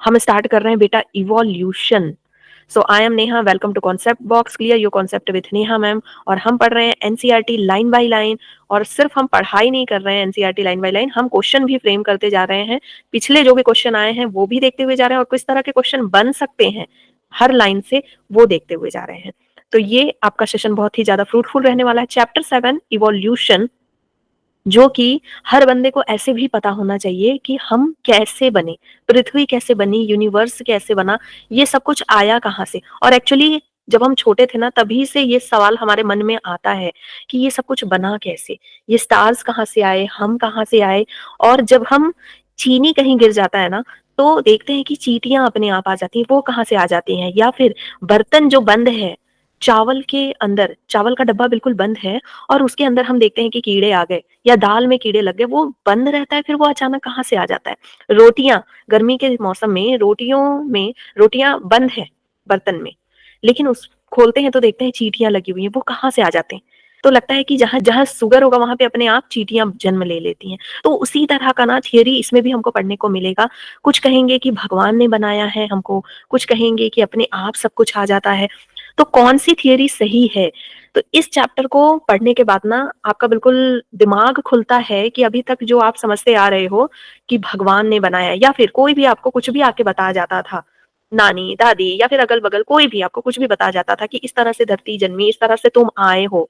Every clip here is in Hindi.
हम स्टार्ट कर रहे हैं बेटा evolution. So I am Neha, welcome to concept box, clear your concept with Neha ma'am. और हम पढ़ रहे हैं एनसीईआरटी लाइन बाय लाइन। और सिर्फ हम पढ़ाई नहीं कर रहे हैं एनसीईआरटी लाइन बाय लाइन, हम क्वेश्चन भी फ्रेम करते जा रहे हैं। पिछले जो भी क्वेश्चन आए हैं वो भी देखते हुए जा रहे हैं, और किस तरह के क्वेश्चन बन सकते हैं हर लाइन से वो देखते हुए जा रहे हैं। तो ये आपका सेशन बहुत ही ज्यादा फ्रूटफुल रहने वाला है। चैप्टर 7 इवोल्यूशन, जो कि हर बंदे को ऐसे भी पता होना चाहिए कि हम कैसे बने, पृथ्वी कैसे बनी, यूनिवर्स कैसे बना, ये सब कुछ आया कहाँ से। और एक्चुअली जब हम छोटे थे ना, तभी से ये सवाल हमारे मन में आता है कि ये सब कुछ बना कैसे, ये स्टार्स कहाँ से आए, हम कहाँ से आए। और जब हम चीनी कहीं गिर जाता है ना, तो देखते हैं कि चींटियां अपने आप आ जाती हैं, वो कहाँ से आ जाती हैं। या फिर बर्तन जो बंद है, चावल के अंदर, चावल का डब्बा बिल्कुल बंद है और उसके अंदर हम देखते हैं कि कीड़े आ गए, या दाल में कीड़े लग गए, वो बंद रहता है, फिर वो अचानक कहाँ से आ जाता है। रोटियां, गर्मी के मौसम में रोटियां बंद है बर्तन में, लेकिन उस खोलते हैं तो देखते हैं चींटियां लगी हुई हैं, वो कहाँ से आ जाते हैं। तो लगता है कि जहां जहां शुगर होगा वहां पे अपने आप चींटियां जन्म ले लेती हैं। तो उसी तरह का ना थियरी इसमें भी हमको पढ़ने को मिलेगा। कुछ कहेंगे कि भगवान ने बनाया है हमको, कुछ कहेंगे कि अपने आप सब कुछ आ जाता है। तो कौन सी थियरी सही है? तो इस चैप्टर को पढ़ने के बाद ना आपका बिल्कुल दिमाग खुलता है कि अभी तक जो आप समझते आ रहे हो कि भगवान ने बनाया, या फिर कोई भी आपको कुछ भी आके बताया जाता था, नानी दादी या फिर अगल बगल कोई भी आपको कुछ भी बताया जाता था कि इस तरह से धरती जन्मी, इस तरह से तुम आए हो,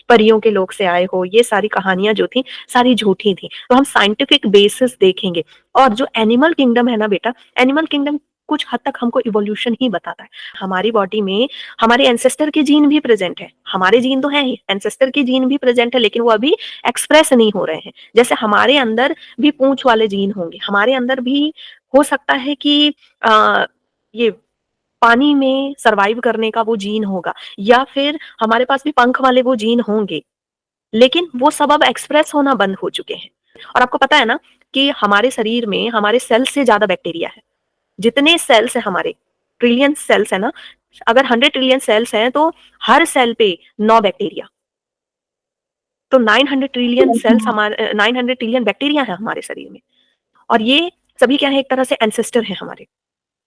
परियों के लोक से आए हो, ये सारी कहानियां जो थी सारी झूठी थी। तो हम साइंटिफिक बेसिस देखेंगे। और जो एनिमल किंगडम है ना बेटा, एनिमल किंगडम कुछ हद तक हमको इवोल्यूशन ही बताता है। हमारी बॉडी में हमारे एंसेस्टर के जीन भी प्रेजेंट है, हमारे जीन तो है ही, एंसेस्टर के जीन भी प्रेजेंट है, लेकिन वो अभी एक्सप्रेस नहीं हो रहे हैं। जैसे हमारे अंदर भी पूंछ वाले जीन होंगे, हमारे अंदर भी हो सकता है कि ये पानी में सरवाइव करने का वो जीन होगा, या फिर हमारे पास भी पंख वाले वो जीन होंगे, लेकिन वो सब अब एक्सप्रेस होना बंद हो चुके हैं। और आपको पता है ना कि हमारे शरीर में हमारे सेल से ज्यादा बैक्टीरिया है। जितने सेल्स है हमारे, ट्रिलियन सेल्स है ना, अगर 100 ट्रिलियन सेल्स हैं तो हर सेल पे 9 बैक्टीरिया। तो 900 ट्रिलियन सेल्स हमारे, 900 ट्रिलियन बैक्टीरिया है हमारे शरीर में। और ये सभी क्या है, एक तरह से एंसेस्टर है हमारे।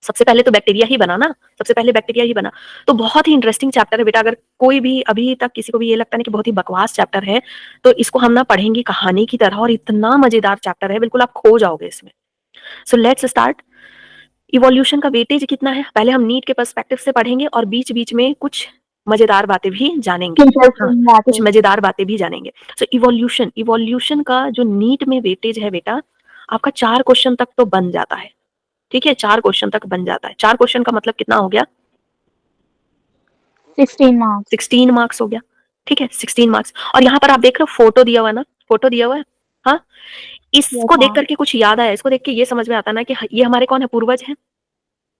सबसे पहले तो बैक्टीरिया ही बना ना, सबसे पहले बैक्टीरिया ही बना। तो बहुत ही इंटरेस्टिंग चैप्टर है बेटा। अगर कोई भी अभी तक किसी को भी ये लगता है कि बहुत ही बकवास चैप्टर है, तो इसको हम ना पढ़ेंगे कहानी की तरह, और इतना मजेदार चैप्टर है, बिल्कुल आप खो जाओगे इसमें। So let's start. इवोल्यूशन का वेटेज कितना है, पहले हम नीट के पर्सपेक्टिव से पढ़ेंगे, और बीच बीच में कुछ मजेदार बातें भी जानेंगे। हाँ, कुछ मजेदार बातें भी जानेंगे। सो इवोल्यूशन, इवोल्यूशन का जो नीट में वेटेज है बेटा, आपका 4 क्वेश्चन तक तो बन जाता है। ठीक है, 4 क्वेश्चन तक बन जाता है। 4 क्वेश्चन का मतलब कितना हो गया? 16 मार्क्स। 16 मार्क्स हो गया। ठीक है, 16 मार्क्स। और यहाँ पर आप देख रहे हो फोटो दिया हुआ है ना, फोटो दिया हुआ है। हाँ, यस इसको देख मैम। करके कुछ याद आया, इसको देख के ये समझ में आता ना कि ये हमारे कौन है, पूर्वज हैं।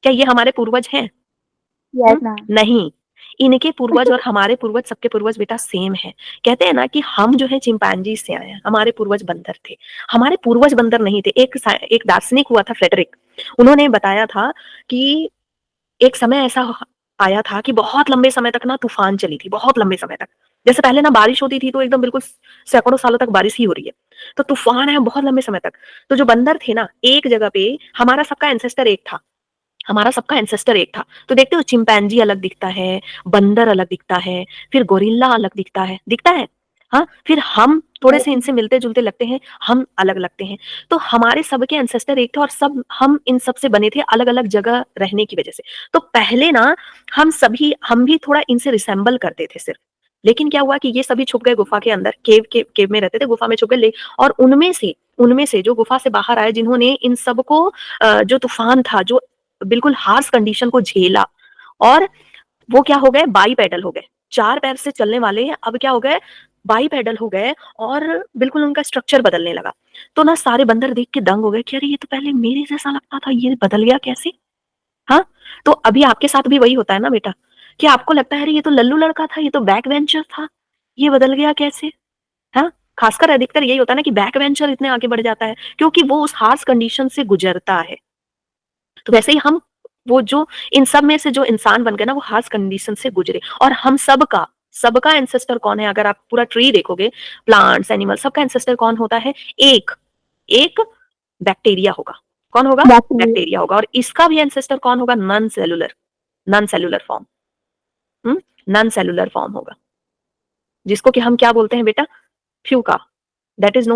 क्या ये हमारे पूर्वज हैं? Yes ma'am. नहीं, इनके पूर्वज और हमारे पूर्वज, सबके पूर्वज बेटा सेम है। कहते हैं ना कि हम जो है चिंपैंजी से आए हैं, हमारे पूर्वज बंदर थे। हमारे पूर्वज बंदर नहीं थे। एक दार्शनिक हुआ था फ्रेडरिक, उन्होंने बताया था कि एक समय ऐसा आया था कि बहुत लंबे समय तक ना तूफान चली थी, बहुत लंबे समय तक। जैसे पहले ना बारिश होती थी तो एकदम बिल्कुल सैकड़ों सालों तक बारिश ही हो रही है, तो तूफान है बहुत लंबे समय तक। तो जो बंदर थे ना, एक जगह पे हमारा सबका एंसेस्टर एक था, हमारा सबका एंसेस्टर एक था। तो देखते हो चिंपैंजी अलग दिखता है, बंदर अलग दिखता है, फिर गोरिल्ला अलग दिखता है। हाँ, फिर हम थोड़े से इनसे मिलते जुलते लगते हैं, हम अलग लगते हैं। तो हमारे सबके एंसेस्टर एक थे, और सब हम इन सब से बने थे अलग अलग जगह रहने की वजह से। तो पहले ना हम भी थोड़ा इनसे रिसेंबल करते थे सिर्फ। लेकिन क्या हुआ कि ये सभी छुप गए गुफा के अंदर, केव में रहते थे, गुफा में छुप गए। और उनमें से जो गुफा से बाहर आए, जिन्होंने इन सबको जो तूफान था, जो बिल्कुल हार्श कंडीशन को झेला, और वो क्या हो गए, बाईपेडल हो गए। 4 पैर से चलने वाले अब क्या हो गए, बाईपेडल हो गए, और बिल्कुल उनका स्ट्रक्चर बदलने लगा। तो ना सारे बंदर देख के दंग हो गए कि अरे ये तो पहले मेरे जैसा लगता था, ये बदल गया कैसे। हाँ, तो अभी आपके साथ भी वही होता है ना बेटा, कि आपको लगता है अरे ये तो लल्लू लड़का था, ये तो बैक वेंचर था, ये बदल गया कैसे। हाँ, खासकर अधिकतर यही होता है ना कि बैक वेंचर इतने आगे बढ़ जाता है, क्योंकि वो उस हार्श कंडीशन से गुजरता है। तो वैसे ही हम, वो जो इन सब में से जो इंसान बन गए ना, वो हार्श कंडीशन से गुजरे। और हम सबका सबका एंसेस्टर कौन है, अगर आप पूरा ट्री देखोगे, प्लांट्स एनिमल, सबका एंसेस्टर कौन होता है, एक एक बैक्टीरिया होगा। कौन होगा? बैक्टीरिया। बैक्टीरिया होगा। और इसका भी एंसेस्टर कौन होगा? Non cellular form. Non cellular form होगा, जिसको कि हम क्या बोलते हैं बेटा? FUCA. That is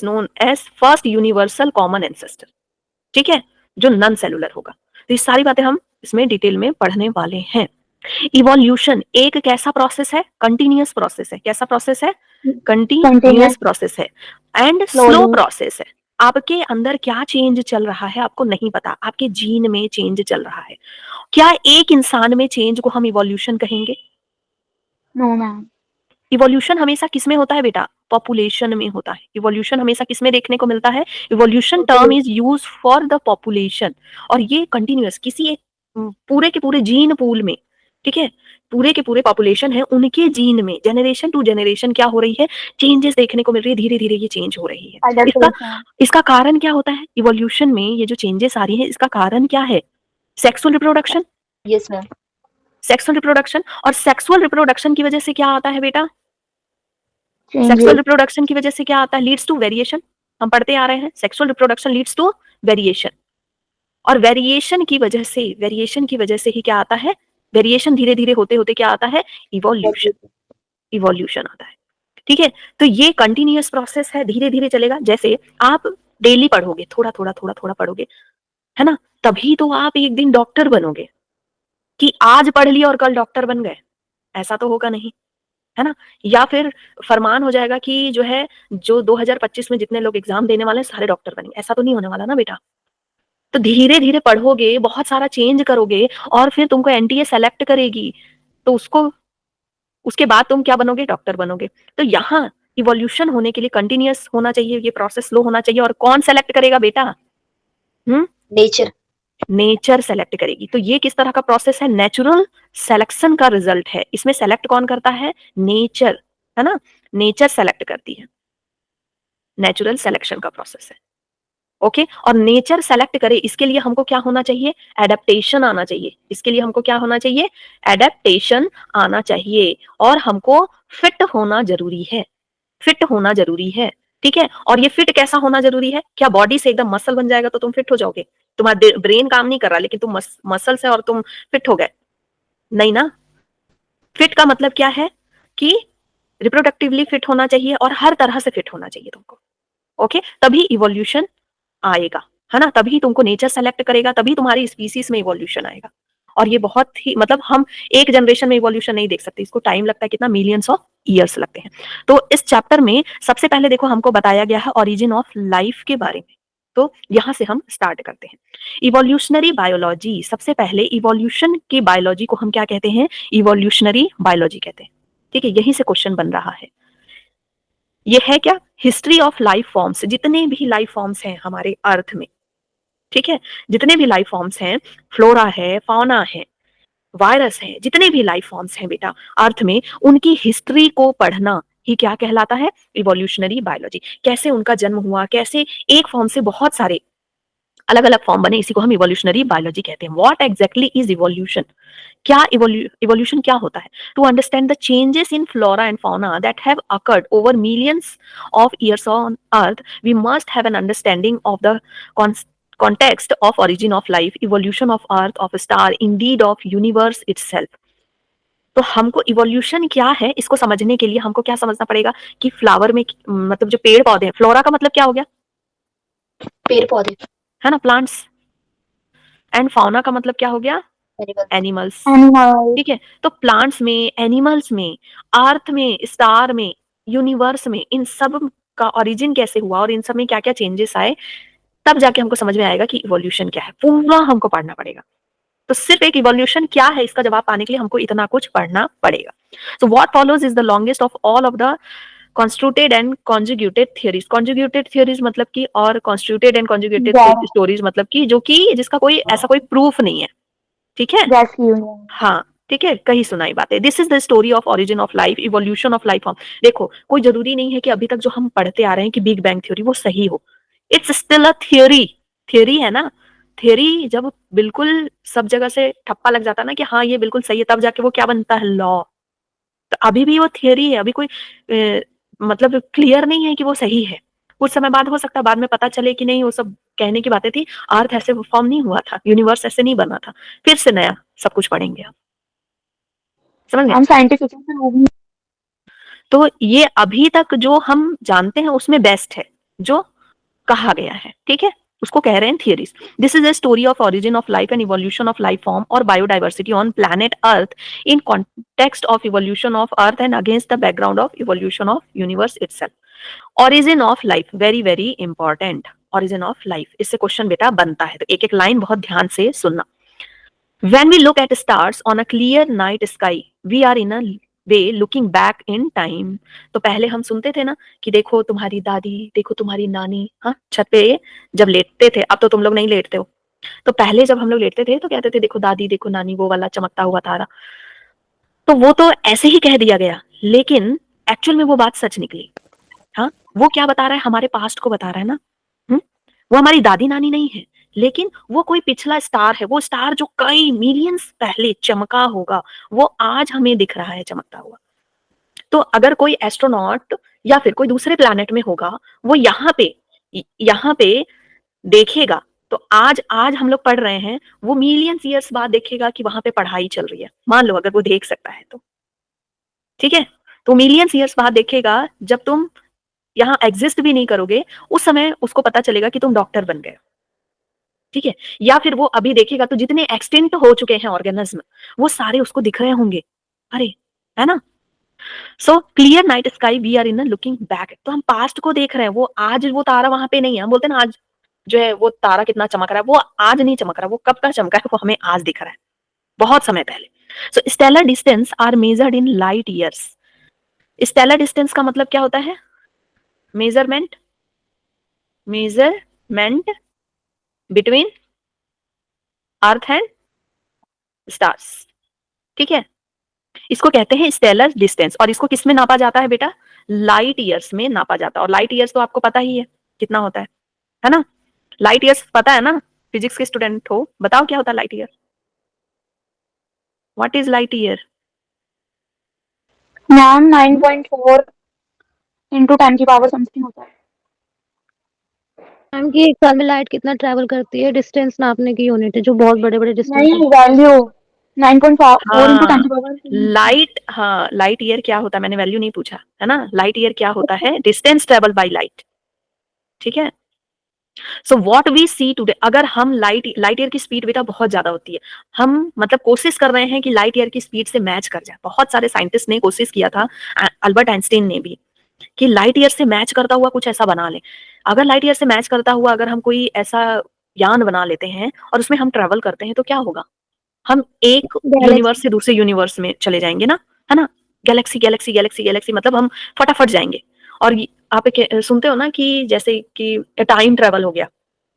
known as first universal common ancestor. ठीक है, जो नॉन सेलुलर होगा। तो ये सारी बातें हम इसमें डिटेल में पढ़ने वाले हैं। इवोल्यूशन एक कैसा प्रोसेस है? कंटिन्यूअस प्रोसेस है। कैसा प्रोसेस है? कंटिन्यूअस प्रोसेस है एंड स्लो प्रोसेस है। आपके अंदर क्या चेंज चल रहा है आपको नहीं पता। आपके जीन में चेंज चल रहा है। क्या एक इंसान में चेंज को हम इवोल्यूशन कहेंगे? No ma'am. इवोल्यूशन हमेशा किसमें होता है बेटा? पॉपुलेशन में होता है। इवोल्यूशन हमेशा किसमें देखने को मिलता है? Evolution term is use for the population. और ये कंटिन्यूअस किसी एक पूरे के पूरे जीन पूल में, ठीक है, पूरे के पूरे पॉपुलेशन है, उनके जीन में जनरेशन टू जनरेशन क्या हो रही है? चेंजेस देखने को मिल रही है। धीरे धीरे ये चेंज हो रही है। इसका कारण क्या होता है? इवोल्यूशन में ये जो चेंजेस आ रही है, इसका कारण क्या है? Sexual reproduction. Yes ma'am. Sexual reproduction. और सेक्सुअल रिप्रोडक्शन की वजह से क्या आता है बेटा? सेक्सुअल रिप्रोडक्शन की वजह से क्या आता है? Leads to variation. हम पढ़ते आ रहे हैं, sexual reproduction leads to variation. और वेरिएशन की वजह से ही क्या आता है? वेरिएशन धीरे धीरे होते होते क्या आता है? इवोल्यूशन आता है। ठीक है, तो ये कंटिन्यूअस प्रोसेस है, धीरे धीरे चलेगा। जैसे आप डेली पढ़ोगे, थोड़ा थोड़ा थोड़ा थोड़ा पढ़ोगे, है ना, तभी तो आप एक दिन डॉक्टर बनोगे। कि आज पढ़ लिया और कल डॉक्टर बन गए, ऐसा तो होगा नहीं, है ना। या फिर फरमान हो जाएगा कि जो है, जो 2025 में जितने लोग एग्जाम देने वाले हैं सारे डॉक्टर बनेंगे, ऐसा तो नहीं होने वाला ना बेटा। तो धीरे धीरे पढ़ोगे, बहुत सारा चेंज करोगे, और फिर तुमको एनटीए सेलेक्ट करेगी, तो उसके बाद तुम क्या बनोगे? डॉक्टर बनोगे। तो यहाँ इवोल्यूशन होने के लिए कंटिन्यूअस होना चाहिए, ये प्रोसेस स्लो होना चाहिए। और कौन सेलेक्ट करेगा बेटा? नेचर सेलेक्ट करेगी। तो ये किस तरह का प्रोसेस है? नेचुरल सिलेक्शन का रिजल्ट है। इसमें सेलेक्ट कौन करता है? नेचर, है ना, नेचर सेलेक्ट करती है। नेचुरल सिलेक्शन का प्रोसेस है। ओके, और नेचर सेलेक्ट करे इसके लिए हमको क्या होना चाहिए? एडेप्टेशन आना चाहिए। इसके लिए हमको क्या होना चाहिए? एडेप्टेशन आना चाहिए। और हमको फिट होना जरूरी है। फिट होना जरूरी है, ठीक है। और ये फिट कैसा होना जरूरी है? क्या बॉडी से एकदम मसल बन जाएगा तो तुम फिट हो जाओगे? तुम्हारा ब्रेन काम नहीं कर रहा लेकिन तुम मसल से और तुम फिट हो गए? नहीं ना। फिट का मतलब क्या है? कि रिप्रोडक्टिवली फिट होना चाहिए और हर तरह से फिट होना चाहिए तुमको। ओके, तभी इवोल्यूशन आएगा, है ना। तभी तुमको नेचर सेलेक्ट करेगा, तभी तुम्हारी स्पीसीज में इवोल्यूशन आएगा। और ये बहुत ही, मतलब हम एक जनरेशन में इवोल्यूशन नहीं देख सकते, इसको टाइम लगता है, कितना मिलियंस ऑफ ईयर्स लगते हैं। तो इस चैप्टर में सबसे पहले देखो हमको बताया गया है ओरिजिन ऑफ लाइफ के बारे में। तो यहां से हम स्टार्ट करते हैं। इवोल्यूशनरी बायोलॉजी, सबसे पहले इवोल्यूशन की बायोलॉजी को हम क्या कहते हैं? इवोल्यूशनरी बायोलॉजी कहते हैं। ठीक है, यहीं से क्वेश्चन बन रहा है। ये है क्या? History of life forms. जितने भी लाइफ फॉर्म्स हैं हमारे अर्थ में, ठीक है, जितने भी लाइफ फॉर्म्स हैं, फ्लोरा है, फाउना है, वायरस है, जितने भी लाइफ फॉर्म्स हैं बेटा अर्थ में, उनकी हिस्ट्री को पढ़ना ही क्या कहलाता है? Evolutionary biology. कैसे उनका जन्म हुआ, कैसे एक फॉर्म से बहुत सारे अलग अलग फॉर्म बने, इसी को हम इवोल्यूशनरी बायोलॉजी कहते हैं। What exactly is evolution? क्या इवोल्यूशन क्या होता है? To understand the changes in flora and fauna that have occurred over millions of years on earth, we must have an understanding of the context of origin of life, evolution of earth, of star, indeed of universe itself. तो हमको इवोल्यूशन क्या है इसको समझने के लिए हमको क्या समझना पड़ेगा? कि फ्लावर में, मतलब जो पेड़ पौधे हैं, फ्लोरा का मतलब क्या हो गया? पेड़ पौधे, है ना, प्लांट्स। एंड फाउना का मतलब क्या हो गया? एनिमल्स। ठीक है, तो प्लांट्स में, एनिमल्स में, अर्थ में, स्टार में, यूनिवर्स में, इन सब का ओरिजिन कैसे हुआ और इन सब में क्या क्या चेंजेस आए, तब जाके हमको समझ में आएगा कि इवोल्यूशन क्या है। पूरा हमको पढ़ना पड़ेगा। तो सिर्फ एक इवोल्यूशन क्या है इसका जवाब पाने के लिए हमको इतना कुछ पढ़ना पड़ेगा। So what follows is the longest of all of the constituted and conjugated theories. Conjugated theories मतलब कि, और कॉन्स्टिट्यूटेड एंड कॉन्जुगेटेड स्टोरीज मतलब कि जो कि जिसका कोई ऐसा कोई प्रूफ नहीं है। ठीक है, हाँ, ठीक है, कहीं सुनाई बातें। This is the story of origin of life, evolution of life form. देखो, कोई जरूरी नहीं है कि अभी तक जो हम पढ़ते आ रहे हैं कि बिग बैंग थ्योरी वो सही हो। It's still a theory. Theory है ना। थियरी जब बिल्कुल सब जगह से ठप्पा लग जाता है ना कि हाँ ये बिल्कुल सही है, तब जाके वो क्या बनता है? लॉ। तो अभी भी वो थियरी है, अभी कोई मतलब क्लियर नहीं है कि वो सही है। कुछ समय बाद हो सकता है बाद में पता चले कि नहीं वो सब कहने की बातें थी, अर्थ ऐसे फॉर्म नहीं हुआ था, यूनिवर्स ऐसे नहीं बना था। फिर से नया सब कुछ पढ़ेंगे हम, समझ गए? हम साइंटिफिक से वो भी तो ये अभी तक जो हम जानते हैं उसमें बेस्ट है, जो कहा गया है, ठीक है? उसको कह रहे हैं theories. This is a story of origin of life and evolution of life form और biodiversity on planet earth in context of evolution of earth and against the background of evolution of universe itself. Origin of life, very very important. Origin of life, इससे क्वेश्चन बेटा बनता है, तो एक एक लाइन बहुत ध्यान से सुनना। When we look at stars on a clear night sky, we are in a way looking back in time. तो पहले हम सुनते थे ना कि देखो तुम्हारी दादी, देखो तुम्हारी नानी, हाँ, छत पे जब लेटते थे, अब तो तुम लोग नहीं लेटते हो, तो पहले जब हम लोग लेटते थे तो कहते थे देखो दादी, देखो नानी, वो वाला चमकता हुआ तारा। तो वो तो ऐसे ही कह दिया गया, लेकिन एक्चुअल में वो बात सच निकली। हाँ, वो क्या बता रहा है, हमारे पास्ट को बता रहा है ना। वो हमारी दादी नानी नहीं है, लेकिन वो कोई पिछला स्टार है, वो स्टार जो कई मिलियंस पहले चमका होगा, वो आज हमें दिख रहा है चमकता हुआ। तो अगर कोई एस्ट्रोनॉट या फिर कोई दूसरे प्लैनेट में होगा, वो यहाँ पे देखेगा, तो आज आज हम लोग पढ़ रहे हैं, वो मिलियंस ईयर्स बाद देखेगा कि वहां पे पढ़ाई चल रही है, मान लो अगर वो देख सकता है तो, ठीक है? तो मिलियंस ईयर्स बाद देखेगा, जब तुम यहाँ एग्जिस्ट भी नहीं करोगे, उस समय उसको पता चलेगा कि तुम डॉक्टर बन गए, ठीक है? या फिर वो अभी देखेगा तो जितने एक्सटिंक्ट हो चुके हैं ऑर्गेनिज्म, वो सारे उसको दिख रहे होंगे, अरे, है ना? So clear night sky, we are in looking back, तो हम पास्ट को देख रहे हैं, वो आज वो तारा वहां पे नहीं है। हम बोलते हैं ना आज जो है वो तारा कितना चमक रहा है, वो आज नहीं चमक रहा, वो कब का चमका है, वो हमें आज दिख रहा है, बहुत समय पहले। So stellar distance are measured in light years. Stellar distance का मतलब क्या होता है? Measurement, measurement between earth and stars, ठीक है? इसको कहते हैं स्टेलर डिस्टेंस, और इसको किस में नापा जाता है बेटा? लाइट ईयर्स में नापा जाता है। और लाइट ईयर्स तो आपको पता ही है कितना होता है ना? लाइट ईयर्स पता है ना? फिजिक्स के स्टूडेंट हो, बताओ क्या होता है light year? What is light year? Ma'am 9.4 into 10 की पावर समथिंग होता है। मैम कि एक साल में लाइट कितना ट्रैवल करती है, डिस्टेंस नापने की यूनिट है, जो बहुत बड़े बड़े डिस्टेंस नहीं, वैल्यू 9.4 इंटू 10 हाँ, की पावर। लाइट, हाँ, लाइट ईयर क्या होता है, मैंने वैल्यू नहीं पूछा है ना। लाइट ईयर क्या होता है? डिस्टेंस ट्रेवल बाय लाइट, ठीक है? So what we see today, अगर हम लाइट ईयर की स्पीड बेटा बहुत ज्यादा होती है, हम मतलब कोशिश कर रहे हैं कि लाइट ईयर की स्पीड से मैच कर जाए। बहुत सारे साइंटिस्ट ने कोशिश किया था, अल्बर्ट आइंस्टीन ने भी, कि लाइट ईयर से मैच करता हुआ कुछ ऐसा बना ले। अगर लाइट ईयर से मैच करता हुआ अगर हम कोई ऐसा यान बना लेते हैं और उसमें हम ट्रेवल करते हैं, तो क्या होगा? हम एक यूनिवर्स गैलेक्सी। से दूसरे यूनिवर्स में चले जाएंगे ना, है ना? गैलेक्सी गैलेक्सी गैलेक्सी गैलेक्सी, मतलब हम फटाफट जाएंगे। और आप सुनते हो ना कि जैसे कि टाइम ट्रेवल हो गया,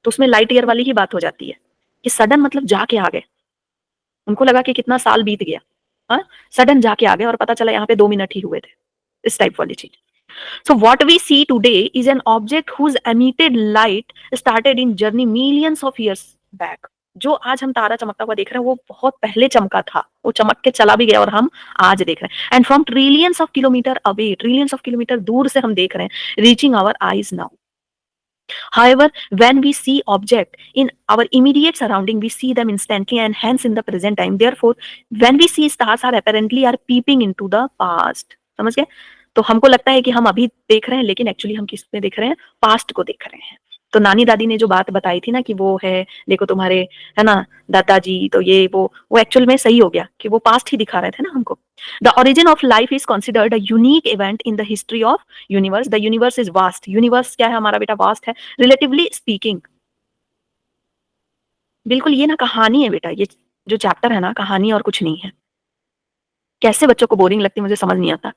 तो उसमें लाइट ईयर वाली ही बात हो जाती है कि सडन मतलब जाके आ गए, उनको लगा कि कितना साल बीत गया, हाँ, सडन जाके आ गए और पता चला यहाँ पे 2 मिनट ही हुए थे, इस टाइप वाली चीज। So what we see today is an object whose emitted light started in journey millions of years back. जो आज हम तारा चमकता हुआ देख रहे हैं, वो बहुत पहले चमका था, वो चमक के चला भी गया और हम आज देख रहे हैं। And from trillions of kilometre away, trillions of kilometre दूर से हम देख रहे हैं, reaching our eyes now. However, when we see object in our immediate surrounding, we see them instantly and hence in the present time. Therefore, when we see stars are apparently are peeping into the past. समझ गए? तो हमको लगता है कि हम अभी देख रहे हैं, लेकिन एक्चुअली हम किस में देख रहे हैं? पास्ट को देख रहे हैं। तो नानी दादी ने जो बात बताई थी ना कि वो है, देखो तुम्हारे, है ना, दादाजी, तो ये वो एक्चुअल में सही हो गया कि वो पास्ट ही दिखा रहे थे ना हमको। The origin of life is considered a unique event in the history of universe. The universe is vast. Universe क्या है हमारा बेटा? वास्ट है, रिलेटिवली स्पीकिंग। बिल्कुल, ये ना कहानी है बेटा, ये जो चैप्टर है ना, कहानी और कुछ नहीं है। कैसे बच्चों को बोरिंग लगती है मुझे समझ नहीं आता।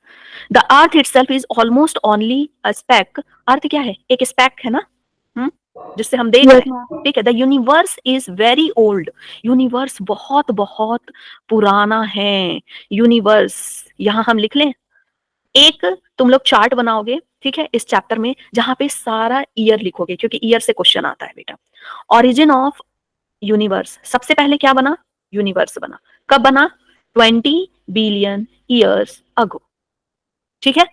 The earth itself is almost only a speck. Earth क्या है? एक स्पेक है ना, जिससे हम देख रहे हैं, ठीक है? The universe is very old. Universe बहुत बहुत पुराना है। यूनिवर्स, यहां हम लिख लें, एक तुम लोग चार्ट बनाओगे, ठीक है, इस चैप्टर में, जहां पे सारा ईयर लिखोगे, क्योंकि ईयर से क्वेश्चन आता है बेटा। ओरिजिन ऑफ यूनिवर्स, सबसे पहले क्या बना? यूनिवर्स बना। कब बना? 20 बिलियन ईयर्स अगो, ठीक है,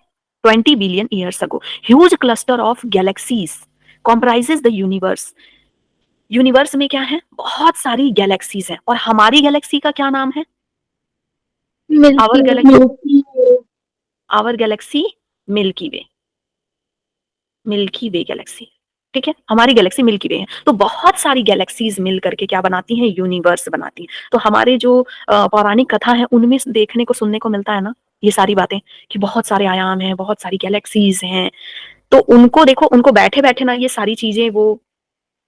20 billion years ago. Huge cluster of galaxies comprises the universe. Universe में क्या है, बहुत सारी गैलेक्सीज हैं और हमारी गैलेक्सी का क्या नाम है, our galaxy Milky Way, Milky Way galaxy. ठीक है, हमारी गैलेक्सी मिल्की वे है। तो बहुत सारी गैलेक्सीज मिल करके क्या बनाती हैं, यूनिवर्स बनाती हैं। तो हमारे जो पौराणिक कथा है उनमें देखने को सुनने को मिलता है ना ये सारी बातें, कि बहुत सारे आयाम हैं, बहुत सारी गैलेक्सीज हैं। तो उनको देखो, उनको बैठे बैठे ना ये सारी चीजें वो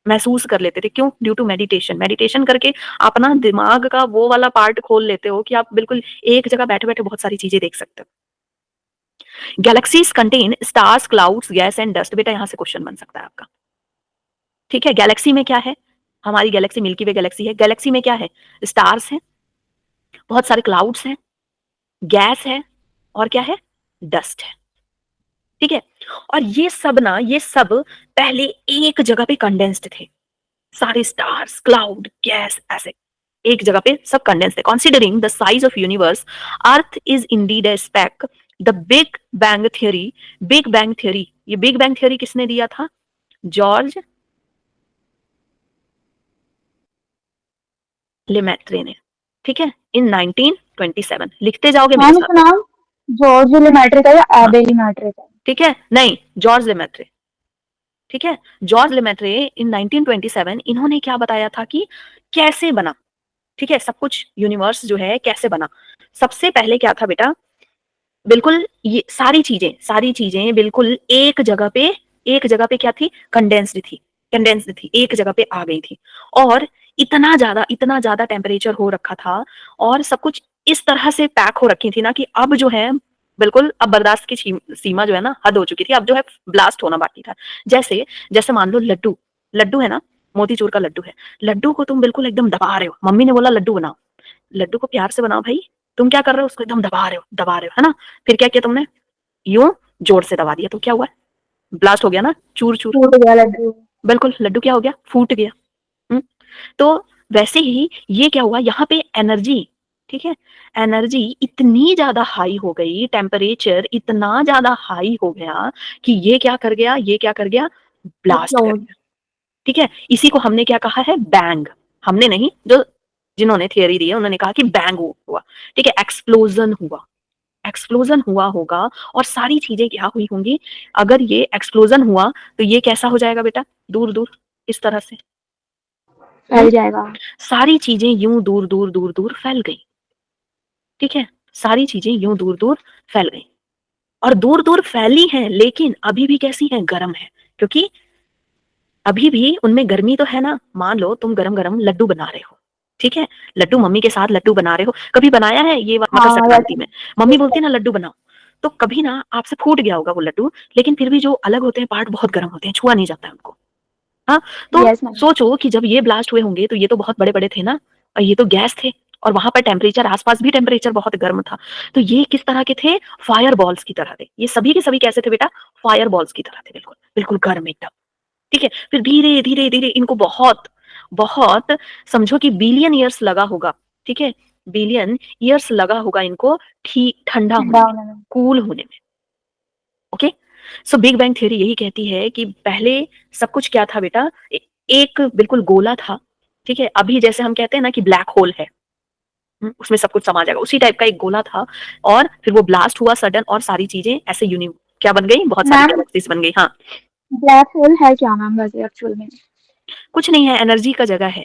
महसूस कर लेते थे। क्यों? Due to meditation. मेडिटेशन करके अपना दिमाग का वो वाला पार्ट खोल लेते हो कि आप बिल्कुल एक जगह बैठे बैठे बहुत सारी चीजें देख सकते हो। Galaxies contain stars, clouds, gas and dust. बेटा यहां से क्वेश्चन बन सकता है आपका। ठीक है, गैलेक्सी में क्या है, हमारी गैलेक्सी मिल्की वे गैलेक्सी है। गैलेक्सी में क्या है, स्टार्स है, बहुत सारे क्लाउड्स हैं, गैस है, और क्या है, डस्ट है। ठीक है, और ये सब ना, ये सब पहले एक जगह पे कंडेंस्ड थे। सारे स्टार्स, क्लाउड, गैस, ऐसे एक जगह पे सब कंडेंस थे। Considering the size of universe, earth is indeed a speck. The big bang theory, big bang theory, ये बिग बैंग थ्योरी किसने दिया था, जॉर्ज लेमेट्रे ने। ठीक है, इन 1927। लिखते जाओगे मेरे साथ। नाम जॉर्ज लेमेट्रे का या एबे लेमेट्रे का? ठीक है, नहीं, जॉर्ज लेमेट्रे। ठीक है, जॉर्ज लेमेट्रे इन 1927 इन्होंने क्या बताया था कि कैसे बना, ठीक है, सब कुछ यूनिवर्स जो है कैसे बना। सबसे पहले क्या था बेटा, बिल्कुल ये सारी चीजें बिल्कुल एक जगह पे क्या थी, कंडेंस्ड थी, एक जगह पे आ गई थी। और इतना ज्यादा टेम्परेचर हो रखा था और सब कुछ इस तरह से पैक हो रखी थी ना कि अब जो है बिल्कुल, अब बर्दाश्त की सीमा जो है ना, हद हो चुकी थी। अब जो है ब्लास्ट होना बाकी था। जैसे जैसे मान लो लड्डू, लड्डू है ना, मोतीचूर का लड्डू है। लड्डू को तुम बिल्कुल एकदम दबा रहे हो, मम्मी ने बोला लड्डू बनाओ, लड्डू को प्यार से बनाओ भाई, तुम क्या कर रहे हो, उसको एकदम दबा रहे हो, है ना। फिर क्या किया तुमने, यूं जोर से दबा दिया, तो क्या हुआ, ब्लास्ट हो गया ना, चूर चूर, टूट गया लड्डू। बिल्कुल लड्डू क्या हो गया, फूट गया। तो वैसे ही ये क्या हुआ, यहाँ पे एनर्जी, ठीक है, एनर्जी इतनी ज्यादा हाई हो गई, टेम्परेचर इतना ज्यादा हाई हो गया कि ये क्या कर गया, ये क्या कर गया, ब्लास्ट कर गया। ठीक है, इसी को हमने क्या कहा है, बैंग। हमने नहीं, जो जिन्होंने थियरी दी है उन्होंने कहा कि बैंग हुआ। ठीक है, एक्सप्लोजन हुआ, एक्सप्लोजन हुआ होगा और सारी चीजें क्या हुई होंगी, अगर ये एक्सप्लोजन हुआ तो ये कैसा हो जाएगा बेटा, दूर दूर इस तरह से फैल जाएगा। सारी चीजें यूं दूर दूर दूर दूर फैल गई। ठीक है, सारी चीजें यूं दूर दूर फैल गई और दूर दूर फैली हैं, लेकिन अभी भी कैसी हैं, गर्म है। क्योंकि अभी भी उनमें गर्मी तो है ना। मान लो तुम गरम गरम लड्डू बना रहे हो, ठीक है, लड्डू मम्मी के साथ लड्डू बना रहे हो, कभी बनाया है ये मकर हाँ संक्रांति वैसे में, मम्मी बोलती है ना लड्डू बनाओ, तो कभी ना आपसे फूट गया होगा वो लड्डू, लेकिन फिर भी जो अलग होते हैं पार्ट बहुत गर्म होते हैं, छुआ नहीं जाता है उनको। हाँ, तो यस मैम। सोचो कि जब ये ब्लास्ट हुए होंगे तो ये तो बहुत बड़े बड़े थे ना, और ये तो गैस थे, और वहां पर टेम्परेचर, आसपास भी टेम्परेचर बहुत गर्म था। तो ये किस तरह के थे, फायर बॉल्स की तरह थे। ये सभी के सभी कैसे थे बेटा, फायर बॉल्स की तरह थे, बिल्कुल बिल्कुल गर्म एकदम। ठीक है, फिर धीरे धीरे धीरे इनको बहुत बहुत, समझो कि बिलियन ईयर्स लगा होगा। ठीक है, बिलियन ईयर्स लगा होगा इनको ठीक ठंडा होने ठंडा में, होने में। कूल होने में। Okay, so big bang theory यही कहती है कि पहले सब कुछ क्या था बेटा, एक बिल्कुल गोला था। ठीक है, अभी जैसे हम कहते हैं ना कि ब्लैक होल है, उसमें सब कुछ समा जाएगा, उसी टाइप का एक गोला था। और फिर वो ब्लास्ट हुआ सडन, और सारी चीजें ऐसे क्या बन गई, बहुत सारी मैम गैलेक्सीज बन गई। हाँ, ब्लैक होल है क्या मैम वैसे एक्चुअल में? कुछ नहीं है, एनर्जी का जगह है।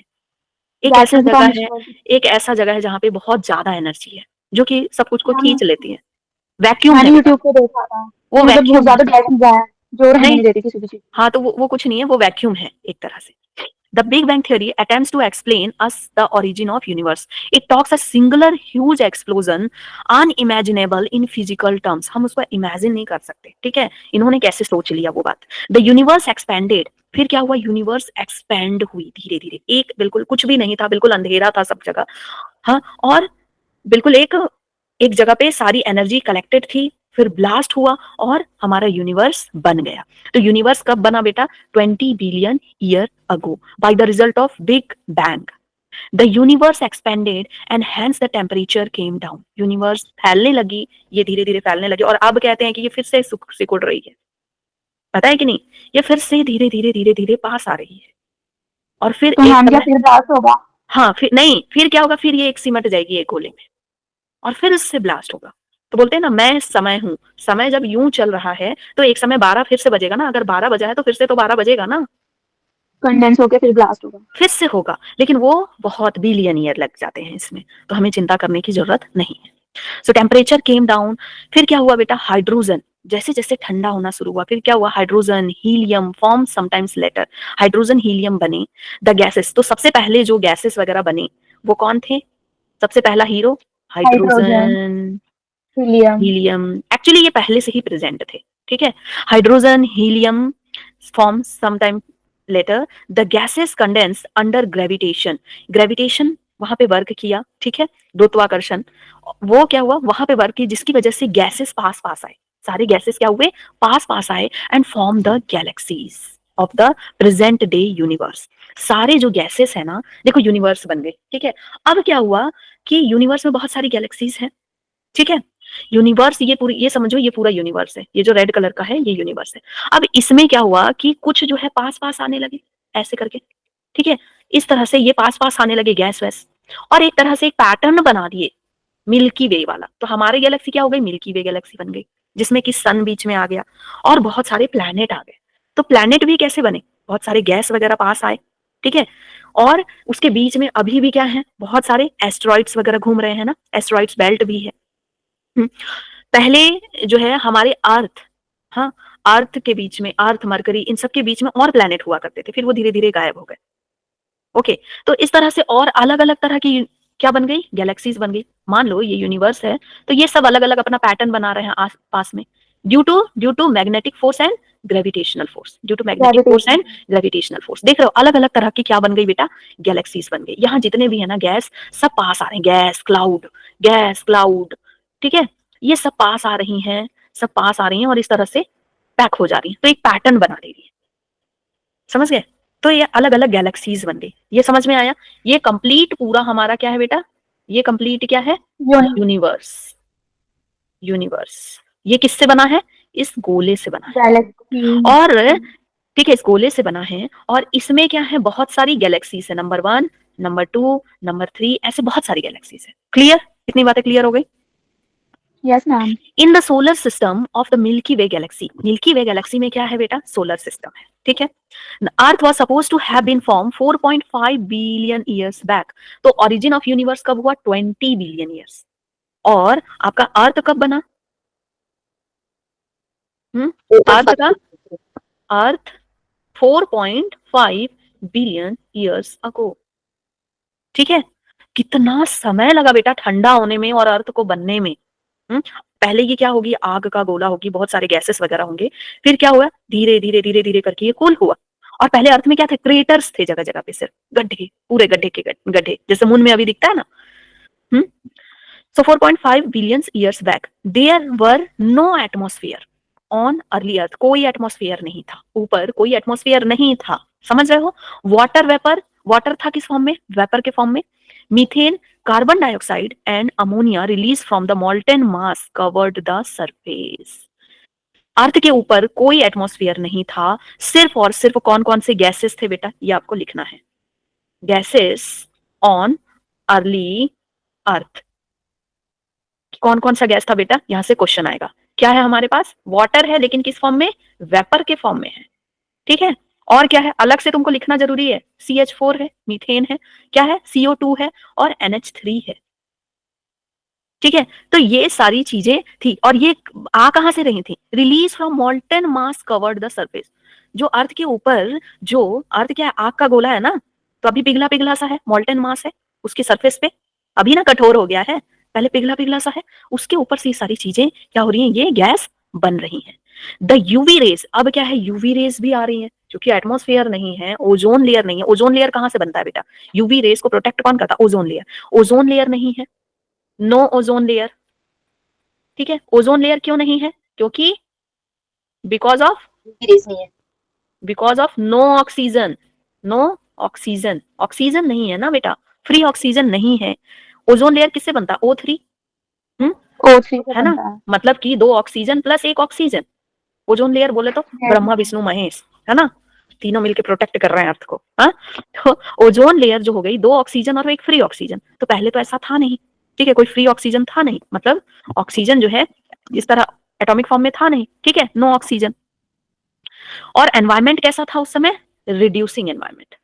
एक ऐसा वैक्यूम जगह है, का एक ऐसा जगह है जहाँ पे बहुत ज्यादा एनर्जी है, जो कि सब कुछ को मैम खींच लेती है। वैक्यूम है मैंने बेटा, यूट्यूब पे देखा था वो कि मतलब बहुत वैक्यूम है। ज्यादा गैसेस है जो रहने नहीं, नहीं देती किसी भी चीज को। हाँ, तो वो कुछ नहीं है, वो वैक्यूम है एक तरह से। The Big Bang Theory attempts to explain us the origin of universe. It talks a singular huge explosion, unimaginable in physical terms. हम उसको इमेजिन नहीं कर सकते। ठीक है, इन्होंने कैसे सोच लिया वो बात। The universe expanded. फिर क्या हुआ, यूनिवर्स एक्सपेंड हुई धीरे धीरे, एक बिल्कुल कुछ भी नहीं था, बिल्कुल अंधेरा था सब जगह। हाँ, और बिल्कुल एक एक जगह पे सारी एनर्जी कलेक्टेड थी, फिर ब्लास्ट हुआ और हमारा यूनिवर्स बन गया। तो यूनिवर्स कब बना बेटा, 20 billion year ago, by the result of big bang. The universe expanded and hence the temperature came down. Universe फैलने लगी, ये धीरे धीरे फैलने लगी, और अब कहते हैं कि ये फिर से सिकुड़ रही है। पता है कि नहीं, ये फिर से धीरे धीरे धीरे धीरे पास आ रही है। और फिर तो एक मैम क्या समय, फिर ब्लास्ट होगा? हाँ फिर नहीं, फिर क्या होगा, फिर ये एक सिमट जाएगी एक गोले में और फिर उससे ब्लास्ट होगा। तो बोलते हैं ना मैं समय हूँ, समय जब यूं चल रहा है तो एक समय 12 फिर से बजेगा ना, अगर 12 बजा है तो फिर से तो 12 बजेगा ना, कंडेंस होके फिर ब्लास्ट होगा। फिर से होगा, लेकिन वो बहुत बिलियन ईयर लग जाते हैं इसमें, तो हमें चिंता करने की जरूरत नहीं है। सो टेम्परेचर केम डाउन, फिर क्या हुआ बेटा, हाइड्रोजन जैसे जैसे ठंडा होना शुरू हुआ, फिर क्या हुआ, hydrogen helium form sometimes letter, hydrogen helium बने, द गैसेस, तो सबसे पहले जो गैसेस वगैरह बने वो कौन थे, सबसे पहला hero hydrogen, hydrogen helium. Helium, actually ये पहले से ही प्रेजेंट थे, ठीक है, hydrogen helium form sometime later, the gases condense under gravitation, gravitation वहां पे वर्क किया, ठीक है, गुरुत्वाकर्षण, वो क्या हुआ वहां पे वर्क की जिसकी वजह से गैसेस पास पास आए, सारे गैसेस क्या हुए, पास पास आए and form the galaxies of the present day universe, सारे जो गैसेस है ना देखो यूनिवर्स बन गए, ठीक है। अब क्या हुआ कि यूनिवर्स में बहुत सारी गैलेक्सीज है, ठीक है, यूनिवर्स ये पूरी, ये समझो ये पूरा यूनिवर्स है, ये जो रेड कलर का है ये यूनिवर्स है। अब इसमें क्या हुआ कि कुछ जो है पास पास आने लगे ऐसे करके, ठीक है, इस तरह से ये पास पास आने लगे गैस वैस, और एक तरह से एक पैटर्न बना दिए मिल्की वे वाला, तो हमारी गैलेक्सी क्या हो गई, मिल्की वे गैलेक्सी बन गई, जिसमें कि सन बीच में आ गया और बहुत सारे प्लैनेट आ गए। तो प्लैनेट भी कैसे बने, बहुत सारे गैस वगैरह पास आए, ठीक है, और उसके बीच में अभी भी क्या है, बहुत सारे एस्ट्रॉइड्स वगैरह घूम रहे हैं ना, एस्ट्रॉइड्स बेल्ट भी है। पहले जो है हमारे अर्थ, हाँ, अर्थ के बीच में, अर्थ मरकरी इन सब के बीच में और प्लैनेट हुआ करते थे, फिर वो धीरे धीरे गायब हो गए। ओके, तो इस तरह से और अलग अलग तरह की क्या बन गई, गैलेक्सीज बन गई। मान लो ये यूनिवर्स है तो ये सब अलग अलग अपना पैटर्न बना रहे हैं आस पास में, due to magnetic force and gravitational force, due to magnetic force and gravitational force, देख रहे हो अलग अलग तरह की क्या बन गई बेटा, गैलेक्सीज बन गई। यहाँ जितने भी है ना गैस, सब पास आ रहे हैं, गैस क्लाउड, गैस क्लाउड, ठीक है, ये सब पास आ रही हैं, सब पास आ रही हैं और इस तरह से पैक हो जा रही है, तो एक पैटर्न बना दे रही है, समझ गए। तो ये अलग अलग गैलेक्सीज बन गई, ये समझ में आया। ये कंप्लीट पूरा हमारा क्या है बेटा, ये कंप्लीट क्या है, यूनिवर्स, यूनिवर्स ये किससे बना है, इस गोले से बना है, गैलेक्सी। और ठीक है इस गोले से बना है, और इसमें क्या है, बहुत सारी गैलेक्सीज है, नंबर 1 नंबर 2 नंबर 3 ऐसे बहुत सारी गैलेक्सीज है। क्लियर, इतनी बातें क्लियर हो गई। Yes ma'am. In the solar system of the Milky Way galaxy, Milky Way galaxy में क्या है बेटा, सोलर सिस्टम है, ठीक है। Earth was suppose to have been form 4.5 billion years back, तो ओरिजिन ऑफ यूनिवर्स कब हुआ, 20 बिलियन ईयर्स, और आपका अर्थ कब बना, अर्थ का, अर्थ 4.5 बिलियन ईयर्स अगो, ठीक है, कितना समय लगा बेटा ठंडा होने में और अर्थ को बनने में। पहले ये क्या होगी, आग का गोला होगी, बहुत सारे गैसेस वगैरह होंगे, फिर क्या हुआ, धीरे धीरे धीरे धीरे करके ये कूल हुआ, और पहले अर्थ में क्या थे, क्रेटर्स थे जगह जगह पे, सिर्फ गड्ढे, पूरे गड्ढे के गड्ढे, जैसे मून में अभी दिखता है ना। So 4.5 billion years back there were no atmosphere on early earth, कोई एटमॉस्फेयर नहीं था, ऊपर कोई एटमॉस्फेयर नहीं था, समझ रहे हो। वाटर वेपर, वाटर था किस फॉर्म में, वेपर के फॉर्म में, methane, carbon dioxide and ammonia release from the molten mass covered the surface. Earth के ऊपर कोई एटमॉस्फेयर नहीं था, सिर्फ और सिर्फ कौन कौन से गैसेस थे बेटा, ये आपको लिखना है, गैसेस ऑन अर्ली अर्थ, कौन कौन सा गैस था बेटा, यहां से क्वेश्चन आएगा। क्या है हमारे पास, वाटर है लेकिन किस फॉर्म में, वेपर के फॉर्म में है, ठीक है, और क्या है अलग से तुमको लिखना जरूरी है, CH4 है, मीथेन है, क्या है CO2 है, और NH3 है, ठीक है। तो ये सारी चीजें थी, और ये आ कहां से रही थी, release from molten mass covered the surface, जो अर्थ के ऊपर, जो अर्थ क्या है, आग का गोला है ना, तो अभी पिघला पिघला सा है, मॉल्टेन मास है उसके सरफेस पे, अभी ना कठोर हो गया है, पहले पिघला पिघला सा है, उसके ऊपर से ये सारी चीजें क्या हो रही हैं, ये गैस बन रही है। द यूवी रेज, अब क्या है, यूवी रेज भी आ रही है, क्योंकि एटमॉस्फेयर नहीं है, ओजोन लेयर नहीं है, ओजोन लेयर कहां से बनता है बेटा, यूवी रेज को प्रोटेक्ट कौन करता है, ओजोन लेयर, ओजोन लेयर नहीं है, नो ओजोन लेयर, ठीक है, ओजोन लेयर क्यों नहीं है, क्योंकि because of, because of no oxygen, no oxygen, oxygen नहीं है ना बेटा, फ्री ऑक्सीजन नहीं है। ओजोन लेयर किससे बनता है, O3, O3 से है ना, बनता है। मतलब कि 2 oxygen plus 1 oxygen, ozone layer बोले तो ब्रह्मा विष्णु महेश, है ना, तीनों मिलके प्रोटेक्ट कर रहे हैं अर्थ को। हाँ, तो ओजोन लेयर जो हो गई, 2 ऑक्सीजन और एक फ्री ऑक्सीजन। तो पहले तो ऐसा था नहीं, ठीक है, कोई फ्री ऑक्सीजन था नहीं, मतलब ऑक्सीजन जो है इस तरह एटॉमिक फॉर्म में था नहीं, ठीक है, नो ऑक्सीजन। और एनवायरमेंट कैसा था उस समय? Reducing environment,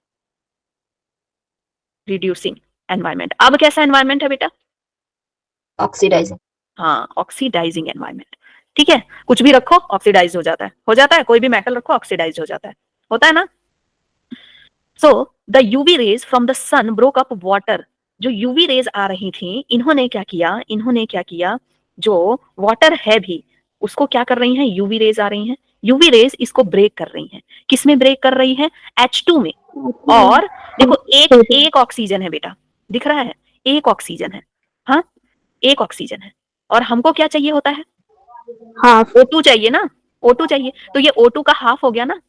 reducing environment. अब कैसा एनवायरमेंट है बेटा? ऑक्सीडाइजिंग। हाँ, ऑक्सीडाइजिंग एनवायरमेंट, ठीक है, कुछ भी रखो ऑक्सीडाइज हो जाता है, हो जाता है, कोई भी मेटल रखो ऑक्सीडाइज हो जाता है, होता है ना। So the UV rays from the sun broke up water. जो यूवी रेज आ रही थी, इन्होंने क्या किया, इन्होंने क्या किया, जो वाटर है भी उसको क्या कर रही हैं, यूवी रेज आ रही हैं, यूवी रेज इसको ब्रेक कर रही हैं। किसमें ब्रेक कर रही है? H2 में। और देखो एक एक ऑक्सीजन है बेटा, दिख रहा है, एक ऑक्सीजन है, हाँ एक ऑक्सीजन है, और हमको क्या चाहिए होता है? हाफ। O2 चाहिए ना, O2 चाहिए, तो ये O2 का हाफ हो गया ना,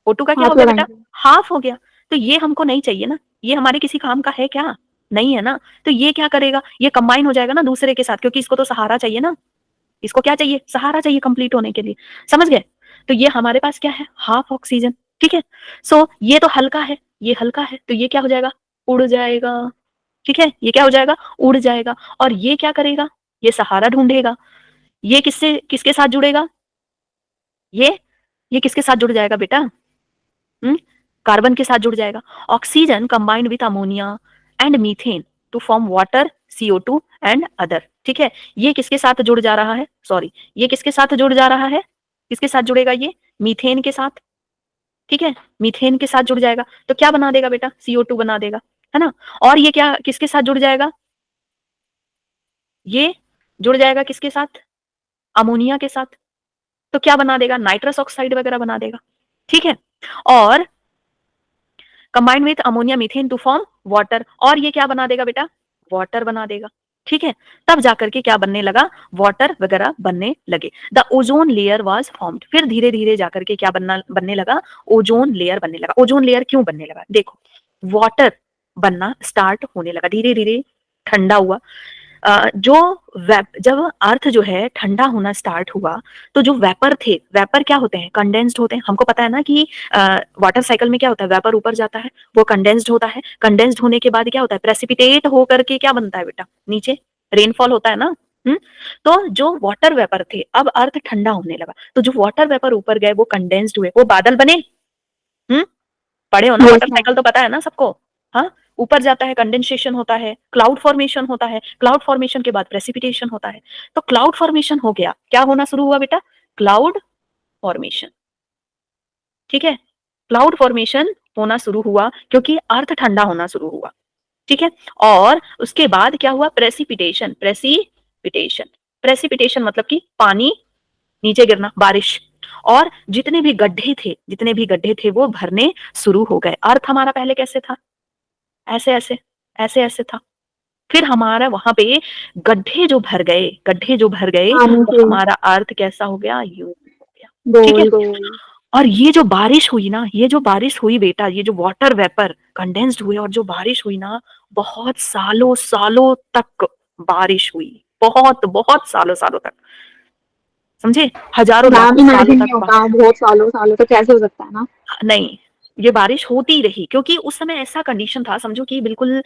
O2 का क्या हो हाफ गया बेटा? लगाएंगे। हाफ हो गया। तो ये हमको नहीं चाहिए ना, ये हमारे किसी काम का है क्या? नहीं है ना। तो ये क्या करेगा, ये कंबाइन हो जाएगा ना दूसरे के साथ, क्योंकि इसको तो सहारा चाहिए ना, इसको क्या चाहिए? सहारा चाहिए कंप्लीट होने के लिए, समझ गए। तो ये हमारे पास क्या है? हाफ ऑक्सीजन, ठीक है। सो ये तो हल्का है, ये हल्का है, तो ये क्या हो जाएगा? उड़ जाएगा, ठीक है, ये क्या हो जाएगा? उड़ जाएगा। और ये क्या करेगा? ये सहारा ढूंढेगा। ये किससे किसके साथ जुड़ेगा? ये किसके साथ जुड़ जाएगा बेटा? कार्बन के साथ जुड़ जाएगा। Oxygen combined with ammonia and methane to form water, CO2 and other, ठीक है। ये किसके साथ जुड़ जा रहा है? सॉरी, ये किसके साथ जुड़ जा रहा है? किसके साथ जुड़ेगा ये? मीथेन के साथ, ठीक है, मीथेन के साथ जुड़ जाएगा। तो क्या बना देगा बेटा? CO2 बना देगा, है ना। और ये क्या किसके साथ जुड़ जाएगा? ये जुड़ जाएगा किसके साथ? अमोनिया के साथ। तो क्या बना देगा? नाइट्रस ऑक्साइड वगैरह बना देगा, ठीक है। और combined with ammonia methane to form water, और ये क्या बना देगा बेटा? वाटर बना देगा, ठीक है। तब जाकर के क्या बनने लगा? वाटर वगैरह बनने लगे। The ozone layer was formed. फिर धीरे धीरे जाकर के क्या बनने लगा? ओजोन लेयर बनने लगा। ओजोन लेयर क्यों बनने लगा? देखो, वाटर बनना स्टार्ट होने लगा, धीरे धीरे ठंडा हुआ। जो जब अर्थ जो है ठंडा होना स्टार्ट हुआ, तो जो वेपर थे, वेपर क्या होते हैं? कंडेंस्ड होते हैं। हमको पता है ना कि वाटर साइकिल में क्या होता है? वेपर ऊपर जाता है, वो कंडेंस्ड होता है, कंडेंस्ड होने के बाद क्या होता है? प्रेसिपिटेट होकर के क्या बनता है बेटा? नीचे रेनफॉल होता है ना। तो जो वाटर वेपर थे, अब अर्थ ठंडा होने लगा, तो जो वाटर वेपर ऊपर गए वो कंडेंस्ड हुए, वो बादल बने। हम्म पढ़े हो ना यस वाटर मैम। साइकिल, तो पता है ना सबको। हाँ, ऊपर जाता है, कंडेंसेशन होता है, क्लाउड फॉर्मेशन होता है, क्लाउड फॉर्मेशन के बाद प्रेसिपिटेशन होता है। तो क्लाउड फॉर्मेशन हो गया, क्या होना शुरू हुआ बेटा? क्लाउड फॉर्मेशन, ठीक है। क्लाउड फॉर्मेशन होना शुरू हुआ क्योंकि अर्थ ठंडा होना शुरू हुआ, ठीक है। और उसके बाद क्या हुआ? प्रेसिपिटेशन, प्रेसिपिटेशन, प्रेसिपिटेशन मतलब कि पानी नीचे गिरना, बारिश। और जितने भी गड्ढे थे, जितने भी गड्ढे थे वो भरने शुरू हो गए। अर्थ हमारा पहले कैसे था? ऐसे ऐसे, ऐसे ऐसे था। फिर हमारा वहां पे गड्ढे जो भर गए, गड्ढे जो भर गए, पानी तो के हमारा अर्थ कैसा हो गया? यूं हो गया, ठीक है। गोल। और ये जो बारिश हुई ना, ये जो बारिश हुई बेटा, ये जो वाटर वेपर कंडेंस्ड हुए और जो बारिश हुई ना, बहुत सालों सालों तक बारिश हुई, बहुत बहुत सालों सालों तक, समझे, हजारों मैम लाखों सालों इमेजिन तक नहीं होता, बहुत सालों सालों तो कैसे हो सकता है ना। नहीं, ये बारिश होती रही क्योंकि उस समय ऐसा कंडीशन था, समझो कि बिल्कुल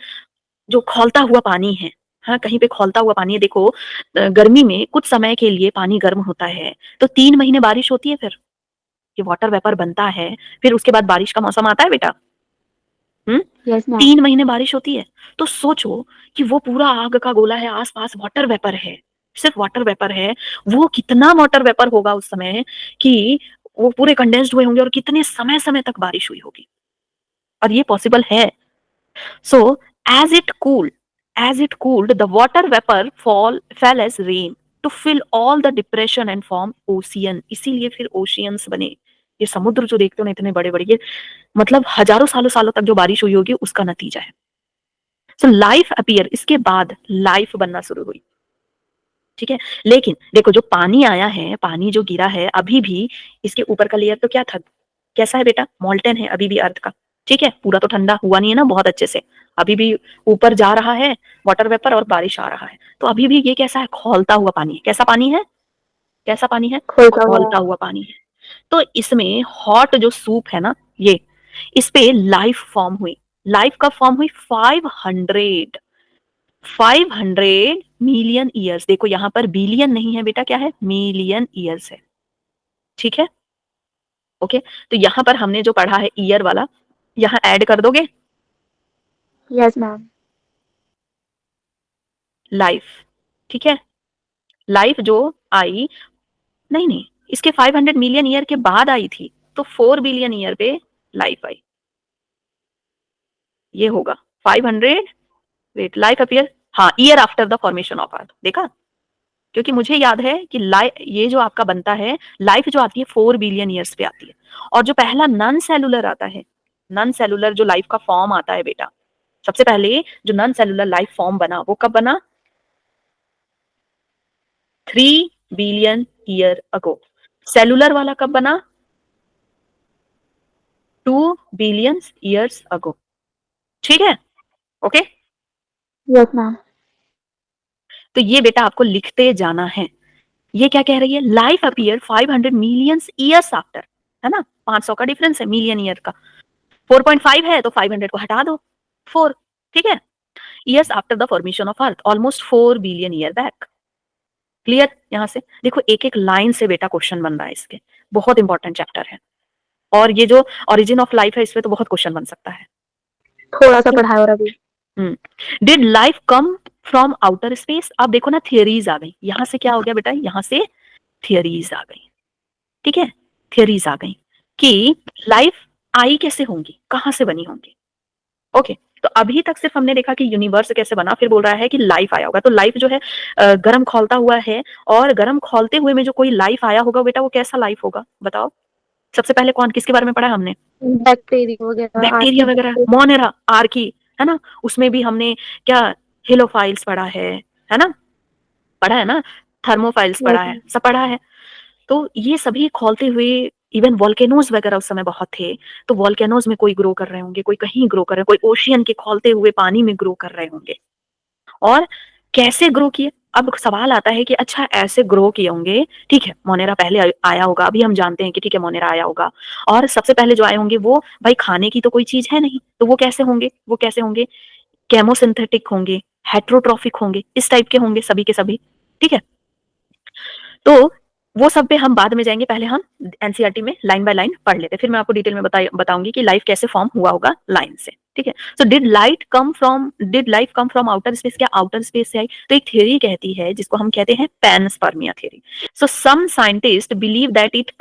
जो खौलता हुआ पानी है, हाँ कहीं पे खौलता हुआ पानी है। देखो, गर्मी में कुछ समय के लिए पानी गर्म होता है, तो 3 महीने बारिश होती है, फिर ये वाटर वेपर बनता है, फिर उसके बाद बारिश का मौसम आता है बेटा। हम्म यस मैम। 3 महीने बारिश होती है। तो सोचो कि वो पूरा आग का गोला है, आसपास वाटर वेपर है, सिर्फ वाटर वेपर है। वो कितना वाटर वेपर होगा उस समय कि वो पूरे कंडेंस्ड हुए होंगे, और कितने समय समय तक बारिश हुई होगी, और ये पॉसिबल है। So as it cooled, the water vapor fell as rain to fill all the depression and form ocean. इसीलिए फिर oceans बने। ये समुद्र जो देखते हो ना इतने बड़े बड़े, ये मतलब हजारों सालों सालों तक जो बारिश हुई होगी उसका नतीजा है। सो लाइफ अपीयर, इसके बाद लाइफ बनना शुरू हुई, ठीक है। लेकिन देखो, जो पानी आया है, पानी जो गिरा है, अभी भी इसके ऊपर का लेयर तो क्या था? कैसा है बेटा? मॉल्टन है अभी भी अर्थ का, ठीक है। पूरा तो ठंडा हुआ नहीं है ना बहुत अच्छे से, अभी भी ऊपर जा रहा है वाटर वेपर और बारिश आ रहा है। तो अभी भी ये कैसा है? खौलता हुआ पानी है। कैसा पानी है? कैसा पानी है? खोलता हुआ। खौलता हुआ पानी है। तो इसमें हॉट जो सूप है ना, ये इस पे लाइफ फॉर्म हुई। लाइफ कब फॉर्म हुई? 500 मिलियन ईयर्स। देखो यहाँ पर बिलियन नहीं है बेटा, क्या है? मिलियन ईयर्स है। ठीक है, ओके। तो यहाँ पर हमने जो पढ़ा है ईयर वाला, यहाँ ऐड कर दोगे यस मैम। लाइफ। ठीक है, लाइफ जो आई, नहीं, इसके 500 मिलियन ईयर के बाद आई थी, तो 4 बिलियन ईयर पे लाइफ आई। ये होगा 500, वेट, लाइफ अपीयर, हाँ, year after the formation of earth. देखा, क्योंकि मुझे याद है कि ये जो आपका बनता है, लाइफ जो आती है 4 बिलियन ईयर्स पे आती है। और जो पहला नॉन सेलुलर आता है, नॉन सेलुलर जो लाइफ का फॉर्म आता है बेटा, सबसे पहले जो नॉन सेलुलर लाइफ फॉर्म बना, वो कब बना? 3 बिलियन ईयर अगो। सेलुलर वाला कब बना? 2 बिलियन ईयर्स अगो। ठीक है, ओके। Yes ma'am. तो ये बेटा आपको लिखते जाना है। ये क्या कह रही है? Life appear 500 million years after, है ना, 500 का डिफरेंस है मिलियन ईयर का। 4.5 है तो 500 को हटा दो, 4। ठीक है, years after the formation of earth, almost 4 billion year back. Clear? यहां से देखो एक एक लाइन से बेटा क्वेश्चन बन रहा है इसके, बहुत इंपॉर्टेंट चैप्टर है। और ये जो ओरिजिन ऑफ लाइफ है, इस पे तो बहुत क्वेश्चन बन सकता है। थोड़ा सा पढ़ा है और अभी। Did life come from outer space? अब देखो ना, थियरीज आ गई। यहां से क्या हो गया बेटा? यहां से थियरीज आ गई। ठीक है, थियरीज आ गई कि लाइफ आई कैसे होंगी, कहां से बनी होंगी। ओके, तो अभी तक सिर्फ हमने देखा कि यूनिवर्स कैसे बना, फिर बोल रहा है कि लाइफ आया होगा। तो लाइफ जो है गर्म खौलता हुआ है, और गर्म खौलते हुए में जो कोई लाइफ आया होगा बेटा, वो कैसा लाइफ होगा बताओ? सबसे पहले कौन, किसके बारे में पढ़ा हमने? बैक्टीरिया वगैरह, बैक्टीरिया वगैरह, मोनेरा, आर्की, है ना। उसमें भी हमने क्या, हेलोफाइल्स पढ़ा है ना, पढ़ा है ना, थर्मोफाइल्स पढ़ा है, सब पढ़ा है। तो ये सभी खौलते हुए, इवन वॉल्केनोज वगैरह उस समय बहुत थे, तो वॉल्केनोज में कोई ग्रो कर रहे होंगे, कोई कहीं ग्रो कर रहे हैं, कोई ओशियन के खौलते हुए पानी में ग्रो कर रहे होंगे। और कैसे ग्रो किए? अब सवाल आता है कि अच्छा ऐसे ग्रो किए होंगे, ठीक है, मोनेरा पहले आया होगा, अभी हम जानते हैं कि ठीक है मोनेरा आया होगा। और सबसे पहले जो आए होंगे वो भाई खाने की तो कोई चीज है नहीं, तो वो कैसे होंगे? वो कैसे होंगे? केमोसिंथेटिक होंगे, हेट्रोट्रॉफिक होंगे, इस टाइप के होंगे सभी के सभी। ठीक है, तो वो सब पे हम बाद में जाएंगे, पहले हम एनसीईआरटी में लाइन बाय लाइन पढ़ लेते हैं, फिर मैं आपको डिटेल में बताऊंगी कि लाइफ कैसे फॉर्म हुआ होगा लाइन से। ठीक है, so did life come from outer space? क्या आउटर स्पेस से आई? तो एक थ्योरी कहती है, जिसको हम कहते हैं panspermia theory. So some scientist believe that it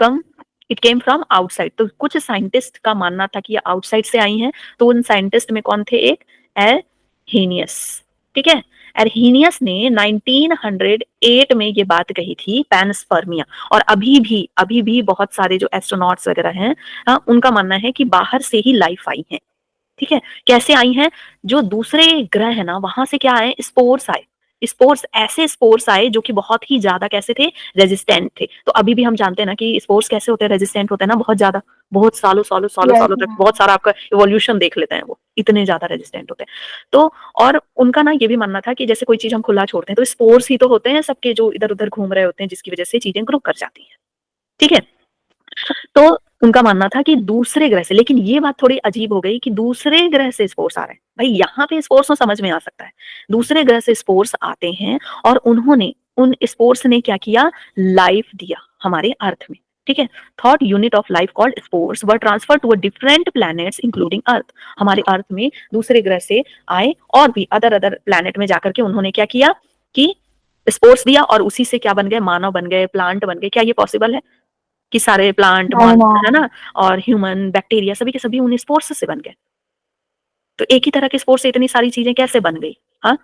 came from outside. तो कुछ साइंटिस्ट का मानना था कि ये आउटसाइड से आई हैं। तो उन साइंटिस्ट में कौन थे? एक एरहेनियस। ठीक है, एरहेनियस ने 1908 में ये बात कही थी, पैनस्पर्मिया। और अभी भी बहुत सारे जो एस्ट्रोनॉट्स वगैरह हैं, उनका मानना है कि बाहर से ही लाइफ आई है। ठीक है, कैसे आई हैं? जो दूसरे ग्रह है ना, वहां से क्या आए? स्पोर्स आए। स्पोर्स, ऐसे स्पोर्स आए जो कि बहुत ही ज्यादा कैसे थे? रेजिस्टेंट थे। तो अभी भी हम जानते हैं ना कि स्पोर्स कैसे होते हैं? रेजिस्टेंट होते हैं ना, बहुत ज्यादा, बहुत सालों सालों सालों यस सालों तक, मैम। बहुत सारा आपका इवोल्यूशन देख लेते हैं, वो इतने ज्यादा रेजिस्टेंट होते हैं। तो और उनका ना ये भी मानना था कि जैसे कोई चीज हम खुला छोड़ते हैं, तो स्पोर्स ही तो होते हैं सबके, जो इधर उधर घूम रहे होते हैं, जिसकी वजह से चीजें ग्रो कर जाती हैं। ठीक है, तो उनका मानना था कि दूसरे ग्रह से, लेकिन ये बात थोड़ी अजीब हो गई कि दूसरे ग्रह से स्पोर्स आ रहे हैं। भाई यहाँ पे स्पोर्स तो समझ में आ सकता है, दूसरे ग्रह से स्पोर्स आते हैं, और उन्होंने, उन स्पोर्स ने क्या किया? लाइफ दिया हमारे अर्थ में। ठीक है, thought unit of life called spores were transfer to different planets including earth. हमारे अर्थ में दूसरे ग्रह से आए, और भी अदर अदर प्लैनेट में जाकर के उन्होंने क्या किया कि स्पोर्स दिया, और उसी से क्या बन गए? मानव बन गए, प्लांट बन गए। क्या ये पॉसिबल है कि सारे प्लांट, नहीं है मैम। ना, और ह्यूमन, बैक्टीरिया, सभी के सभी उन स्पोर्स से बन गए? तो एक ही तरह के स्पोर्स से इतनी सारी चीजें कैसे बन गई? हाँ,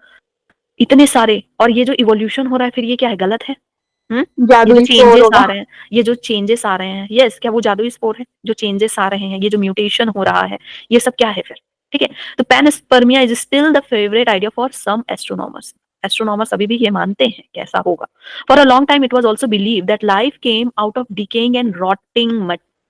इतने सारे। और ये जो इवोल्यूशन हो रहा है, फिर ये क्या है? गलत है। ये जो जादुई स्पोर चेंजेस आ होगा। रहे हैं, ये जो चेंजेस आ रहे हैं, यस, क्या वो जादुई स्पोर है? जो चेंजेस आ रहे हैं, ये जो म्यूटेशन हो रहा है, ये सब क्या है फिर? ठीक है, तो panspermia is still the favourite idea for some astronomers. Astronomers अभी भी ये मानते हैं कैसा होगा। For a long time it was also believe that life came out of decaying and rotting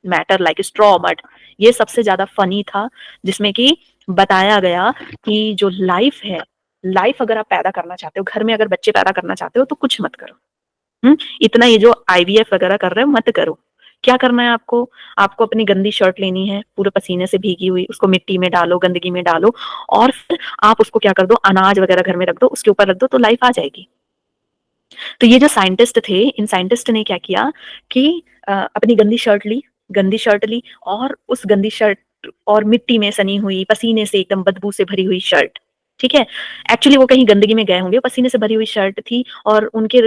matter like straw mud. ये सबसे ज्यादा फनी था, जिसमें कि बताया गया कि जो लाइफ है, लाइफ अगर आप पैदा करना चाहते हो, घर में अगर बच्चे पैदा करना चाहते हो, तो कुछ मत करो। इतना ये जो आईवीएफ वगैरह कर रहे हो मत करो। क्या करना है आपको? आपको अपनी गंदी शर्ट लेनी है, पूरे पसीने से भीगी हुई, उसको मिट्टी में डालो, गंदगी में डालो और फिर आप उसको क्या कर दो, अनाज वगैरह घर में रख दो, उसके ऊपर रख दो तो लाइफ आ जाएगी। तो ये जो साइंटिस्ट थे, इन साइंटिस्ट ने क्या किया कि अपनी गंदी शर्ट ली और उस गंदी शर्ट और मिट्टी में सनी हुई, पसीने से एकदम बदबू से भरी हुई शर्ट, ठीक है? एक्चुअली वो कहीं गंदगी में गए होंगे, पसीने से भरी हुई शर्ट थी और उनके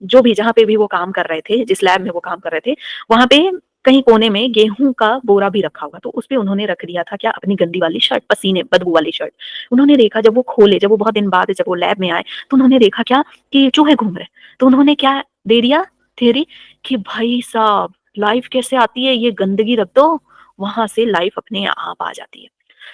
जो भी जहाँ पे भी वो काम कर रहे थे, जिस लैब में वो काम कर रहे थे, वहाँ पे कहीं कोने में गेहूं का बोरा भी रखा होगा, तो उसपे उन्होंने रख दिया था क्या, अपनी गंदी वाली शर्ट, पसीने बदबू वाली शर्ट। उन्होंने देखा जब वो खोले, जब वो बहुत दिन बाद जब वो लैब में आए, तो उन्होंने देखा क्या कि चूहे घूम रहे। तो उन्होंने क्या दे दिया थ्योरी कि भाई साहब लाइफ कैसे आती है, ये गंदगी रख दो, वहां से लाइफ अपने आप आ जाती है।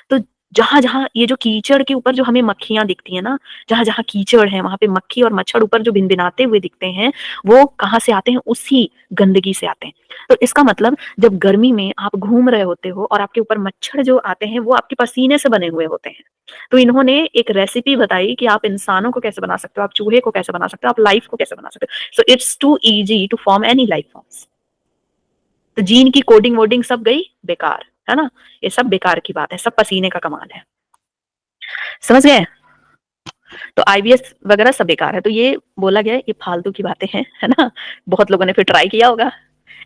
तो जहां जहां ये जो कीचड़ के ऊपर जो हमें मक्खियां दिखती है ना, जहां जहां कीचड़ है वहां पे मक्खी और मच्छर ऊपर जो भिनभिनाते हुए दिखते हैं, वो कहाँ से आते हैं, उसी गंदगी से आते हैं। तो इसका मतलब जब गर्मी में आप घूम रहे होते हो और आपके ऊपर मच्छर जो आते हैं वो आपके पसीने से बने हुए होते हैं। तो इन्होंने एक रेसिपी बताई कि आप इंसानों को कैसे बना सकते हो, आप चूहे को कैसे बना सकते हो, आप लाइफ को कैसे बना सकते हो। So it's too easy to form any life forms. तो जीन की कोडिंग वोडिंग सब गई बेकार, है ना? ये सब बेकार की बात है, सब पसीने का कमाल है। समझ गए? तो आईवीएस वगैरह सब बेकार है। तो ये बोला गया ये फालतू की बातें हैं, है ना? बहुत लोगों ने फिर ट्राई किया होगा।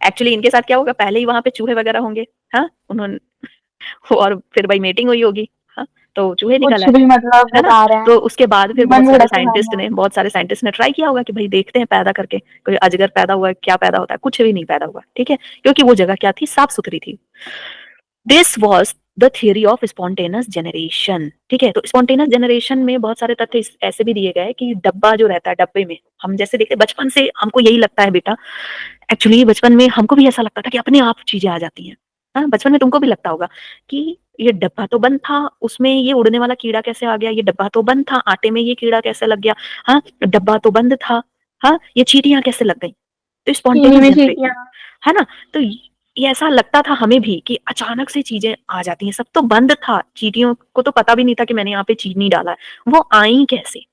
एक्चुअली इनके साथ क्या होगा, पहले ही वहां पे चूहे वगैरह होंगे, हाँ उन्होंने और फिर भाई मेटिंग हुई होगी, हाँ तो चूहे निकल कुछ आए, भी मतलब है ना? बता रहे तो हैं, उसके बाद फिर मन भड़क के सामने आ बहुत सारे साइंटिस्ट ने ट्राई किया होगा कि भाई देखते हैं पैदा करके कोई अजगर पैदा हुआ है, क्या पैदा होता है, कुछ भी नहीं पैदा हुआ, ठीक है? क्योंकि वो जगह क्या थी, साफ सुथरी थी। This was the theory of spontaneous generation, ठीक है? तो स्पॉन्टेनियस जनरेशन में बहुत सारे तथ्य ऐसे भी दिए गए कि डब्बा जो रहता है, डब्बे में हम जैसे देखते बचपन से हमको यही लगता है बेटा, एक्चुअली बचपन में हमको भी ऐसा लगता था कि अपने आप चीजें आ जाती हैं। हाँ, बचपन में तुमको भी लगता होगा कि ये डब्बा तो बंद था, उसमें ये उड़ने वाला कीड़ा कैसे आ गया, ये डब्बा तो बंद था, आटे में ये कीड़ा कैसे लग गया, हाँ डब्बा तो बंद था, हाँ ये चींटियां कैसे लग गई। तो चीनी स्पॉन्टेनियस में जनरेशन, चीटियां। है ना? तो ये ऐसा लगता था हमें भी कि अचानक से चीजें आ जाती हैं, सब तो बंद था, चींटियों को तो पता भी नहीं था कि मैंने यहाँ पे चीनी डाला है, वो आई कैसे?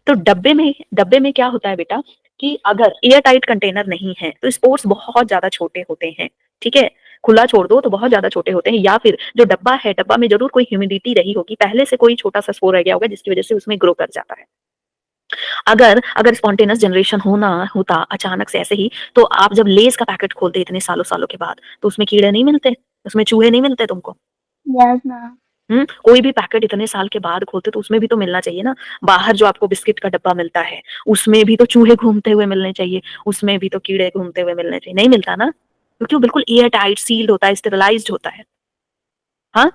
तो डब्बे में क्या होता है बेटा कि अगर एयर टाइट कंटेनर नहीं है तो स्पोर्स बहुत ज्यादा छोटे होते हैं, ठीक है? खुला छोड़ दो तो बहुत ज्यादा छोटे होते हैं, या फिर जो डब्बा है, डब्बा में जरूर कोई ह्यूमिडिटी रही होगी, पहले से कोई छोटा सा स्पोर रह गया होगा जिसकी वजह से उसमें ग्रो कर जाता है। अगर अगर स्पॉन्टेनियस जनरेशन होना होता अचानक से ऐसे ही, तो आप जब लेस का पैकेट खोलते इतने सालों सालों के बाद, तो उसमें कीड़े नहीं मिलते, उसमें चूहे नहीं मिलते तुमको। Yes ma'am. कोई भी पैकेट इतने साल के बाद खोलते तो उसमें भी तो मिलना चाहिए ना। बाहर जो आपको बिस्किट का डब्बा मिलता है उसमें भी तो चूहे घूमते हुए मिलने चाहिए, उसमें भी तो कीड़े घूमते हुए मिलने चाहिए, नहीं मिलता ना, क्योंकि वो बिल्कुल एयर टाइट सील्ड होता है, स्टेरलाइज्ड होता है। हाँ,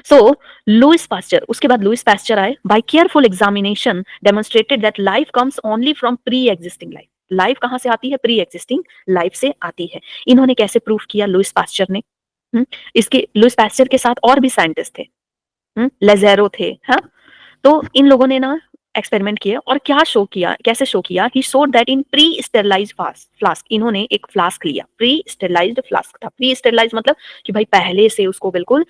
सो लुइस पास्चर, उसके बाद लुइस पास्चर आए, by careful examination demonstrated that life comes only from pre existing life. Life कहां से आती है, प्री एग्जिस्टिंग लाइफ से आती है। इन्होंने कैसे प्रूफ किया लुइस पास्चर ने? इसके लुइस पास्चर के साथ और भी साइंटिस्ट थे, लेजेरो थे, हाँ? तो इन लोगों ने ना एक्सपेरिमेंट किए और क्या शो किया, कैसे शो किया, he showed that in pre sterilised flask, इन्होंने एक फ्लास्क लिया, प्री स्टेरलाइज्ड फ्लास्क था। प्री स्टेरलाइज्ड मतलब कि भाई पहले से उसको बिल्कुल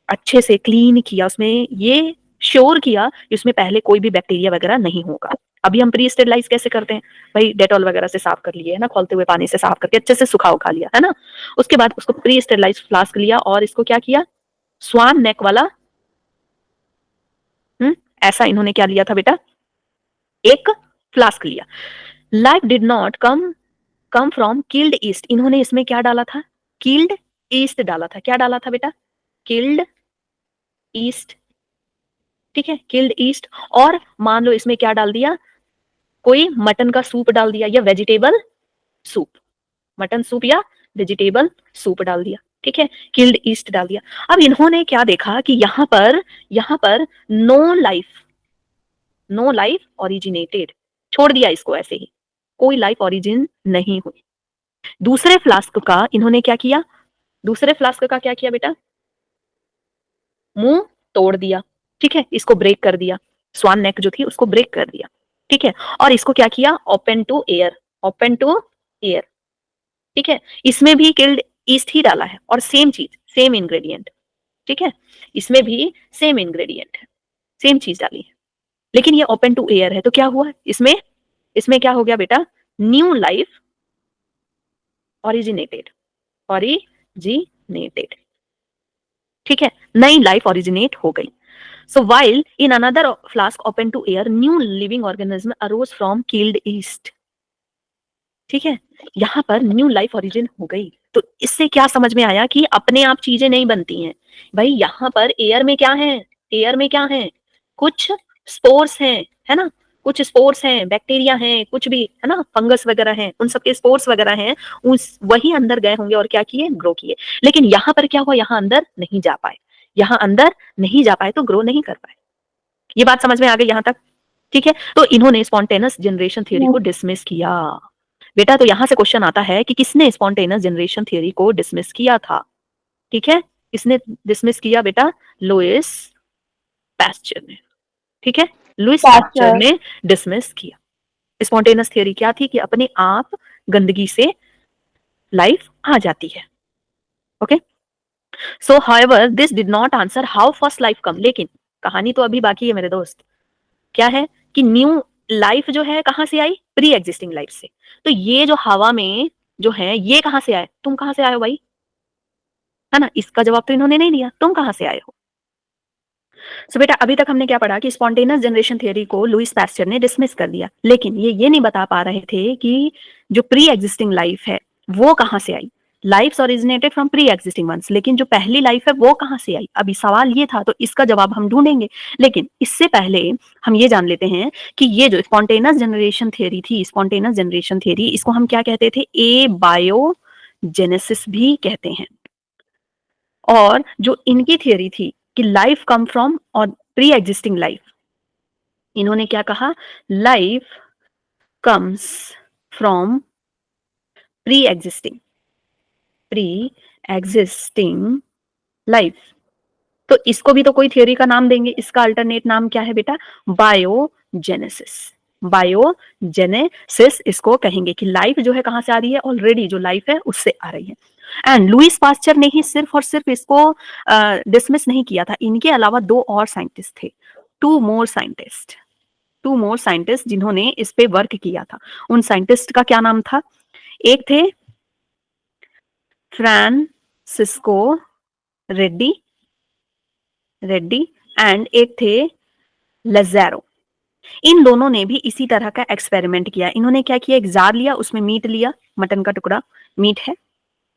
अच्छे से क्लीन किया, उसमें ये श्योर किया कि उसमें पहले कोई भी बैक्टीरिया वगैरह नहीं होगा। अभी हम प्री स्टेरलाइज कैसे करते हैं भाई, डेटॉल वगैरह से साफ कर लिए, है ना, खोलते हुए पानी से साफ करके अच्छे से सुखा उखा लिया, है ना? उसके बाद उसको प्री स्टेरलाइज फ्लास्क लिया और इसको क्या किया, स्वान नेक वाला, ऐसा इन्होंने क्या लिया था बेटा, एक फ्लास्क लिया। Life did not come from killed east, इन्होंने इसमें क्या डाला था, किल्ड ईस्ट डाला था। क्या डाला था बेटा, किल्ड ईस्ट, ठीक है, किल्ड ईस्ट। और मान लो इसमें क्या डाल दिया, कोई मटन का सूप डाल दिया या वेजिटेबल सूप, मटन सूप या वेजिटेबल सूप डाल दिया, ठीक है, किल्ड ईस्ट डाल दिया। अब इन्होंने क्या देखा कि यहाँ पर नो लाइफ ओरिजिनेटेड, छोड़ दिया इसको ऐसे ही, कोई लाइफ ओरिजिन नहीं हुई। दूसरे फ्लास्क का इन्होंने क्या किया, दूसरे फ्लास्क का क्या किया बेटा, मुंह तोड़ दिया, ठीक है, इसको ब्रेक कर दिया, स्वान नेक जो थी उसको ब्रेक कर दिया, ठीक है, और इसको क्या किया, open to air, open to air, ठीक है। इसमें भी किल्ड ईस्ट ही डाला है और सेम चीज, सेम इंग्रेडिएंट, ठीक है, इसमें भी सेम इंग्रेडिएंट है, सेम चीज डाली है, लेकिन ये ओपन टू एयर है तो क्या हुआ इसमें, इसमें क्या हो गया बेटा, न्यू लाइफ ओरिजिनेटेड, ओरिजिनेटेड, ठीक है, नई लाइफ ओरिजिनेट हो गई। So while in another flask open to air, new living organism arose from killed yeast. ठीक है, यहाँ पर न्यू लाइफ ओरिजिन हो गई। तो इससे क्या समझ में आया कि अपने आप चीजें नहीं बनती हैं भाई। यहाँ पर एयर में क्या है, एयर में क्या है, कुछ स्पोर्स हैं, है ना, कुछ स्पोर्स हैं, बैक्टीरिया हैं, कुछ भी है ना, फंगस वगैरह हैं, उन सबके स्पोर्स वगैरह हैं, उस वही अंदर गए होंगे और क्या किए, ग्रो किए। लेकिन यहाँ पर क्या हुआ, यहाँ अंदर नहीं जा पाए, यहाँ अंदर नहीं जा पाए तो ग्रो नहीं कर पाए। ये बात समझ में आ गई यहाँ तक, ठीक है। तो इन्होंने स्पॉन्टेनियस जनरेशन थ्योरी को डिसमिस किया। बेटा तो यहां से क्वेश्चन आता है कि किसने स्पॉन्टेनियस जनरेशन थ्योरी को डिसमिस किया था, ठीक है, किसने डिसमिस किया बेटा, लुईस पास्चर ने, ठीक है, लुईस पास्चर ने डिसमिस किया। स्पॉन्टेनियस थ्योरी क्या थी कि अपने आप गंदगी से लाइफ आ जाती है, okay. So however this did not answer how first life come, लेकिन कहानी तो अभी बाकी है मेरे दोस्त। क्या है कि न्यू लाइफ जो है कहां से आई, प्री एग्जिस्टिंग लाइफ से। तो ये जो हवा में जो है ये कहां से आए, तुम कहां से आए हो भाई, है ना, इसका जवाब तो इन्होंने नहीं दिया, तुम कहां से आए हो। सो बेटा अभी तक हमने क्या पढ़ा कि स्पॉन्टेनियस जनरेशन थ्योरी को लुईस पास्चर ने डिसमिस कर दिया, लेकिन ये नहीं बता पा रहे थे कि जो प्री एग्जिस्टिंग लाइफ है वो कहां से आई। Life originated from pre existing ones, लेकिन जो पहली लाइफ है वो कहां से आई, अभी सवाल ये था, तो इसका जवाब हम ढूंढेंगे। लेकिन इससे पहले हम ये जान लेते हैं कि ये जो स्पॉन्टेनियस जनरेशन थ्योरी थी, स्पॉन्टेनियस जनरेशन थ्योरी, इसको हम क्या कहते थे, ए बायोजेनेसिस भी कहते हैं। और जो इनकी थियरी थी कि लाइफ कम फ्रॉम और प्री एग्जिस्टिंग लाइफ, इन्होंने क्या कहा, life comes from pre existing life. तो इसको भी तो कोई थियरी का नाम देंगे, इसका अल्टरनेट नाम क्या है बेटा, बायोजेनेसिस। बायोजेनेसिस इसको कहेंगे कि लाइफ जो है कहां से आ रही है, ऑलरेडी जो लाइफ है उससे आ रही है। एंड लुईस पास्चर ने ही सिर्फ और सिर्फ इसको डिसमिस नहीं किया था, इनके अलावा दो और साइंटिस्ट थे, टू मोर साइंटिस्ट जिन्होंने इस पे वर्क किया था। उन साइंटिस्ट का क्या नाम था, एक थे फ्रांसिस्को रेड्डी एंड एक थे लज़ारो। इन दोनों ने भी इसी तरह का एक्सपेरिमेंट किया। इन्होंने क्या किया, एक जार लिया, उसमें मीट लिया, मटन का टुकड़ा, मीट है,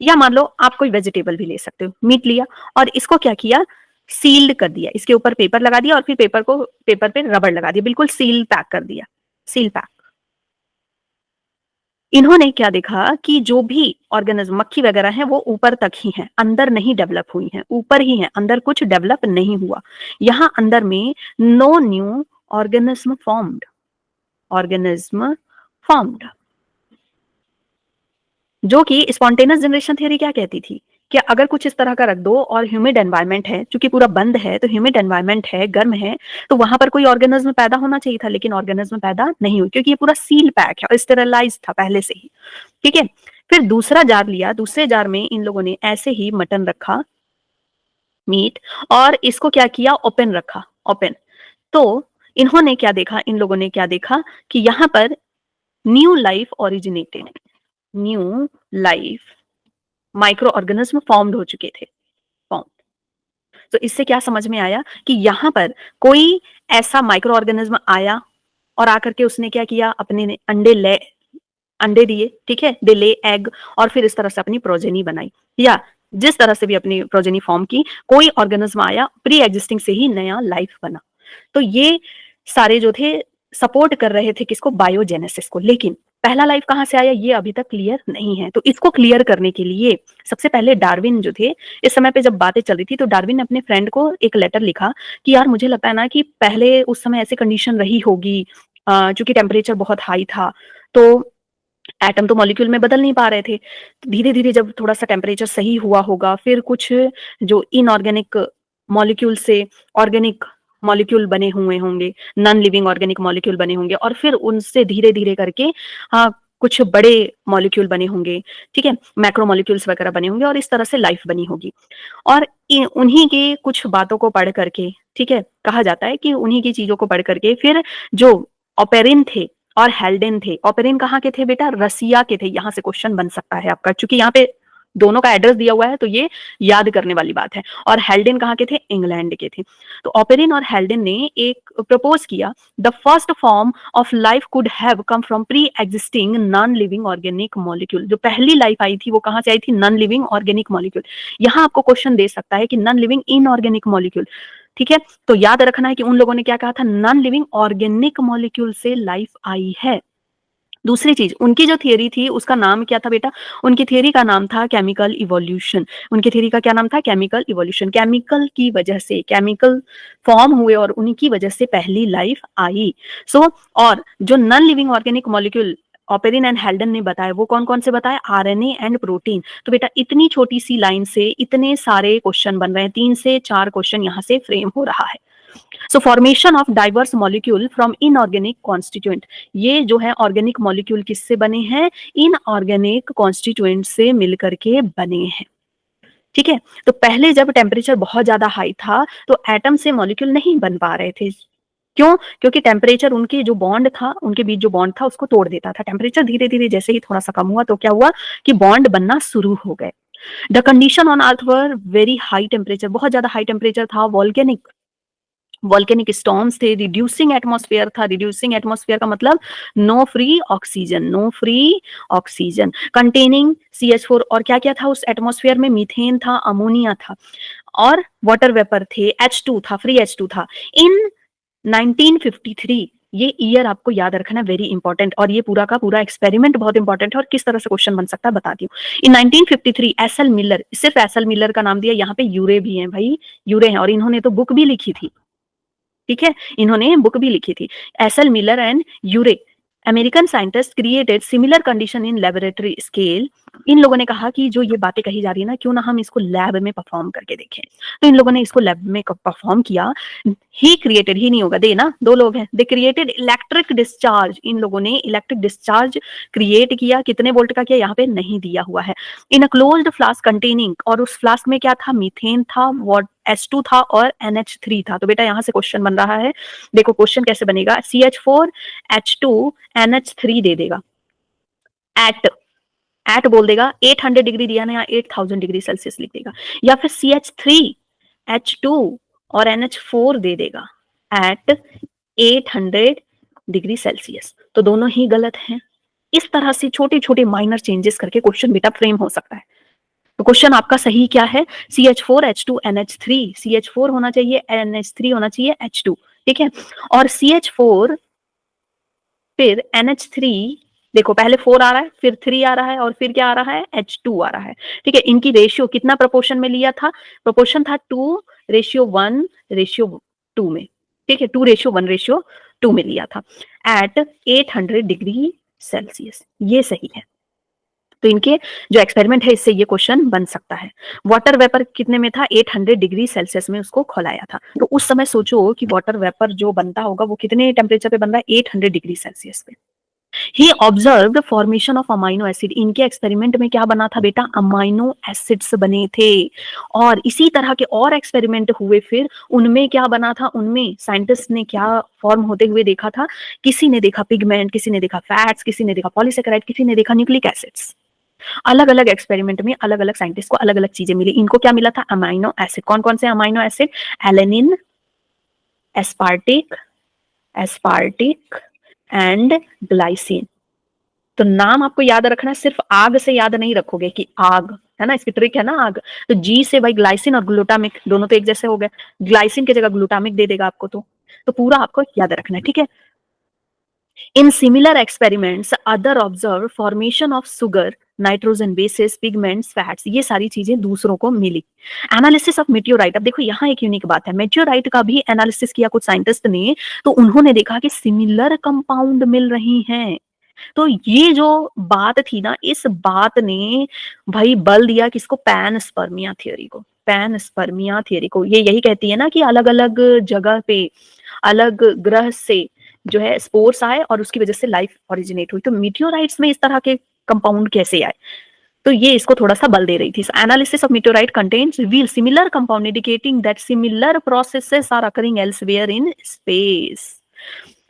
या मान लो आप कोई वेजिटेबल भी ले सकते हो, मीट लिया और इसको क्या किया, सील्ड कर दिया, इसके ऊपर पेपर लगा दिया और फिर पेपर पे रबड़ लगा दिया, बिल्कुल सील पैक कर दिया, सील पैक। इन्होंने क्या देखा कि जो भी ऑर्गेनिज्म, मक्खी वगैरह है, वो ऊपर तक ही है, अंदर नहीं डेवलप हुई है, ऊपर ही है, अंदर कुछ डेवलप नहीं हुआ। यहां अंदर में नो न्यू ऑर्गेनिज्म फॉर्म्ड, जो कि स्पॉन्टेनियस जनरेशन थ्योरी क्या कहती थी कि अगर कुछ इस तरह का रख दो और ह्यूमिड एनवायरनमेंट है, क्योंकि पूरा बंद है तो ह्यूमिड एनवायरनमेंट है, गर्म है, तो वहां पर कोई ऑर्गेनिज्म पैदा होना चाहिए था, लेकिन ऑर्गेनिज्म पैदा नहीं हुई क्योंकि ये पूरा सील पैक है और स्टेरलाइज था पहले से ही, ठीक है। फिर दूसरा जार लिया, दूसरे जार में इन लोगों ने ऐसे ही मटन रखा, मीट, और इसको क्या किया, ओपन रखा, ओपन। तो इन्होंने क्या देखा, इन लोगों ने क्या देखा कि यहाँ पर new life originated, new life micro organism formed हो चुके थे, फॉर्म। तो इससे क्या समझ में आया कि यहाँ पर कोई ऐसा माइक्रो ऑर्गेनिज्म आया और आकर के उसने क्या किया, अपने अंडे दिए, ठीक है, दे ले एग, और फिर इस तरह से अपनी प्रोजेनी बनाई, या जिस तरह से भी अपनी प्रोजेनी फॉर्म की, कोई ऑर्गेनिज्म आया, प्री एग्जिस्टिंग से ही नया लाइफ बना। तो ये सारे जो थे सपोर्ट कर रहे थे किसको, बायोजेनेसिस को। लेकिन पहला लाइफ कहां से आया ये अभी तक क्लियर नहीं है। तो इसको क्लियर करने के लिए सबसे पहले डार्विन जो थे, इस समय पे जब बातें चल रही थी तो डार्विन ने अपने फ्रेंड को एक लेटर लिखा कि यार मुझे लगता है ना कि पहले उस समय ऐसी कंडीशन रही होगी, क्योंकि टेम्परेचर बहुत हाई था, तो एटम तो मॉलिक्यूल में बदल नहीं पा रहे थे। धीरे धीरे जब थोड़ा सा टेम्परेचर सही हुआ होगा, फिर कुछ जो इनऑर्गेनिक मॉलिक्यूल से ऑर्गेनिक मॉलिक्यूल बने हुए होंगे, नॉन लिविंग ऑर्गेनिक मॉलिक्यूल बने होंगे, और फिर उनसे धीरे धीरे करके कुछ बड़े मॉलिक्यूल बने होंगे, ठीक है, मैक्रो मॉलिक्यूल्स वगैरह बने होंगे, और इस तरह से लाइफ बनी होगी। और उन्हीं की कुछ बातों को पढ़ करके, ठीक है, कहा जाता है कि उन्हीं की चीजों को पढ़ करके फिर जो ऑपेरिन थे, और हेल्डेन थे। ओपेरिन कहाँ के थे बेटा? रसिया के थे। यहाँ से क्वेश्चन बन सकता है आपका, क्योंकि यहाँ पे दोनों का एड्रेस दिया हुआ है तो ये याद करने वाली बात है। और हेल्डेन कहाँ के थे? इंग्लैंड के थे। तो ओपेरिन और हेल्डेन ने एक प्रपोज किया, the first form of life could have come from pre existing non living organic molecule. जो पहली लाइफ आई थी वो कहाँ से आई थी? Non living organic molecule. यहाँ आपको क्वेश्चन दे सकता है कि नॉन लिविंग इनऑर्गेनिक मॉलिक्यूल, ठीक है। तो याद रखना है कि उन लोगों ने क्या कहा था? नॉन लिविंग ऑर्गेनिक मॉलिक्यूल से लाइफ आई है। दूसरी चीज, उनकी जो थियरी थी उसका नाम क्या था बेटा? उनकी थियरी का नाम था केमिकल इवोल्यूशन। उनकी थियरी का क्या नाम था? Chemical evolution. केमिकल की वजह से केमिकल फॉर्म हुए और उन्हीं की वजह से पहली लाइफ आई। सो और जो non living organic molecule Oparin and हेल्डन ने बताया वो कौन कौन से बताए? RNA and protein. तो बेटा इतनी छोटी सी लाइन से इतने सारे क्वेश्चन बन रहे हैं, 3 से 4 क्वेश्चन यहाँ से फ्रेम हो रहा है। सो formation of diverse molecule from inorganic constituent. ये जो है ऑर्गेनिक मॉलिक्यूल किससे बने हैं? इनऑर्गेनिक कॉन्स्टिट्यूएंट से मिलकर के बने हैं, ठीक है। तो पहले जब टेम्परेचर बहुत ज्यादा हाई था तो एटम से मॉलिक्यूल नहीं बन पा रहे थे। क्यों? क्योंकि टेम्परेचर उनके जो बॉन्ड था, उनके बीच जो बॉन्ड था उसको तोड़ देता था। टेम्परेचर धीरे धीरे जैसे ही थोड़ा सा कम हुआ तो क्या हुआ कि बॉन्ड बनना शुरू हो गए। The condition on earth were very high temperature, बहुत ज्यादा हाई टेम्परेचर था। वॉल्केनिक स्टॉर्म्स थे। रिड्यूसिंग एटमॉस्फेयर था। रिड्यूसिंग एटमॉस्फेयर का मतलब no free oxygen, no free oxygen containing CH4। और क्या क्या था उस एटमॉस्फेयर में? मीथेन था, अमोनिया था और वाटर वेपर थे, H2 था, फ्री H2 था। इन 1953, ये ईयर आपको याद रखना, वेरी इंपॉर्टेंट। और ये पूरा का पूरा एक्सपेरिमेंट बहुत इंपॉर्टेंट है और किस तरह से क्वेश्चन बन सकता है बताती हूँ। इन 1953 एसएल मिलर, सिर्फ एसएल मिलर का नाम दिया, यहाँ पे यूरे भी हैं भाई, यूरे हैं। और इन्होंने तो बुक भी लिखी थी, ठीक है, इन्होंने बुक भी लिखी थी। S L Miller and Urey, American scientist created similar condition in laboratory scale. इन लोगों ने कहा कि जो ये बातें कही जा रही है ना, क्यों ना हम इसको लैब में परफॉर्म करके देखें। तो इन लोगों ने इसको लैब में परफॉर्म किया। ही क्रिएटेड, ही नहीं होगा, दे ना, 2 लोग हैं। दे क्रिएटेड इलेक्ट्रिक डिस्चार्ज, इन लोगों ने इलेक्ट्रिक डिस्चार्ज क्रिएट किया। कितने वोल्ट का किया? यहाँ पे नहीं दिया हुआ है। इन अ क्लोज्ड फ्लास्क कंटेनिंग, और उस फ्लास्क में क्या था? मीथेन था, H2 था और NH3 था। तो बेटा यहाँ से क्वेश्चन बन रहा है, देखो क्वेश्चन कैसे बनेगा। CH4 H2 NH3 दे देगा, एट बोल देगा, 800 डिग्री दिया ना, 8000 डिग्री सेल्सियस लिख देगा। या फिर CH3 H2 और NH4 दे देगा एट 800 डिग्री सेल्सियस। तो दोनों ही गलत हैं। इस तरह से छोटे छोटे माइनर चेंजेस करके क्वेश्चन बेटा फ्रेम हो सकता है। तो क्वेश्चन आपका सही क्या है? CH4 H2 NH3, CH4 होना चाहिए, NH3 होना चाहिए, H2, ठीक है। और CH4 फिर NH3, देखो पहले 4 आ रहा है, फिर 3 आ रहा है और फिर क्या आ रहा है? H2 आ रहा है, ठीक है। इनकी रेशियो कितना प्रोपोर्शन में लिया था? प्रोपोर्शन था 2:1:2 में, ठीक है, 2:1:2 में लिया था एट 800 डिग्री सेल्सियस। ये सही है। तो इनके जो एक्सपेरिमेंट है इससे ये क्वेश्चन बन सकता है। वाटर वेपर कितने में था? 800 डिग्री सेल्सियस में उसको खोलाया था। तो उस समय सोचो कि वाटर वेपर जो बनता होगा वो कितने टेम्परेचर पे बन रहा है? 800 डिग्री सेल्सियस पे। He observed formation of amino acid. इनके एक्सपेरिमेंट में क्या बना था बेटा? अमाइनो एसिड्स बने थे। और इसी तरह के और एक्सपेरिमेंट हुए, फिर उनमें क्या बना था? उनमें साइंटिस्ट ने क्या फॉर्म होते हुए देखा था? किसी ने देखा पिगमेंट, किसी ने देखा फैट्स, किसी ने देखा पॉलीसेकेराइड, किसी ने देखा न्यूक्लिक एसिड्स। अलग अलग एक्सपेरिमेंट में अलग अलग साइंटिस्ट को अलग अलग चीजें मिली। इनको क्या मिला था? Amino acid. कौन कौन से amino acid? Alanine, aspartic and glycine. तो नाम आपको याद रखना, सिर्फ आग से याद नहीं रखोगे कि आग है ना, इसकी ट्रिक है ना आग। तो जी से भाई ग्लाइसिन और ग्लूटामिक दोनों तो एक जैसे हो गए, ग्लाइसिन की जगह ग्लूटामिक दे देगा आपको। तो पूरा आपको याद रखना है, ठीक है। In similar experiments, other observed formation of sugar, nitrogen bases, pigments, fats, ये सारी चीजें दूसरों को मिली। एनालिसिस ऑफ मेटियोराइट, अब देखो यहाँ एक यूनिक बात है, मेटियोराइट का भी एनालिसिस किया कुछ साइंटिस्ट ने, तो उन्होंने देखा कि सिमिलर कंपाउंड मिल रही हैं। तो ये जो बात थी ना, इस बात ने भाई बल दिया किसको? पैनस्पर्मिया थ्योरी को। पैनस्पर्मिया थ्योरी को ये यही कहती है ना कि अलग अलग जगह पे, अलग ग्रह से जो है स्पोर्स आए और उसकी वजह से लाइफ ओरिजिनेट हुई। तो मीटियोराइट्स में इस तरह के कंपाउंड कैसे आए? तो ये इसको थोड़ा सा बल दे रही थी। Analysis of meteorite contents reveal similar compound indicating that similar processes are occurring elsewhere in space.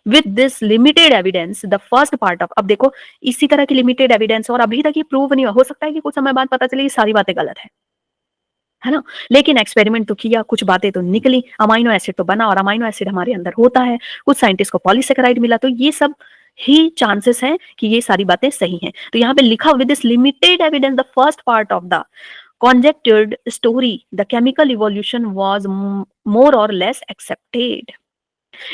With this limited evidence the first part of, अब देखो इसी तरह की लिमिटेड एविडेंस और अभी तक ये प्रूव नहीं हुआ, हो सकता है कि कुछ समय बाद पता चले ये सारी बातें गलत है ना, लेकिन एक्सपेरिमेंट तो किया, कुछ बातें तो निकली, अमाइनो एसिड तो बना और अमाइनो एसिड हमारे अंदर होता है, कुछ साइंटिस्ट को पॉलीसेकेराइड मिला, तो ये सब ही चांसेस हैं कि ये सारी बातें सही हैं। तो यहाँ पे लिखा with this limited evidence the first part of the conjectured story the chemical evolution was more or less accepted.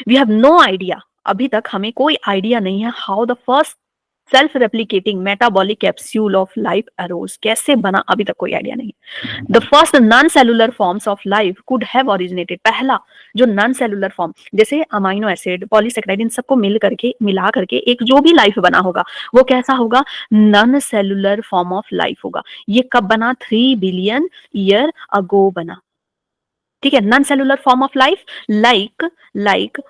We have no idea, अभी तक हमें कोई आइडिया नहीं है how the first self replicating metabolic capsule of life arose, कैसे बना अभी तक कोई आइडिया नहीं। The first non cellular forms of life could have originated, पहला जो नॉन सेलुलर फॉर्म जैसे अमाइनो एसिड पॉलीसेकेराइड इन सबको मिला करके एक जो भी लाइफ बना होगा वो कैसा होगा, non cellular form of life होगा। ये कब बना, 3 बिलियन ईयर अगो बना, ठीक है। Non cellular form of life like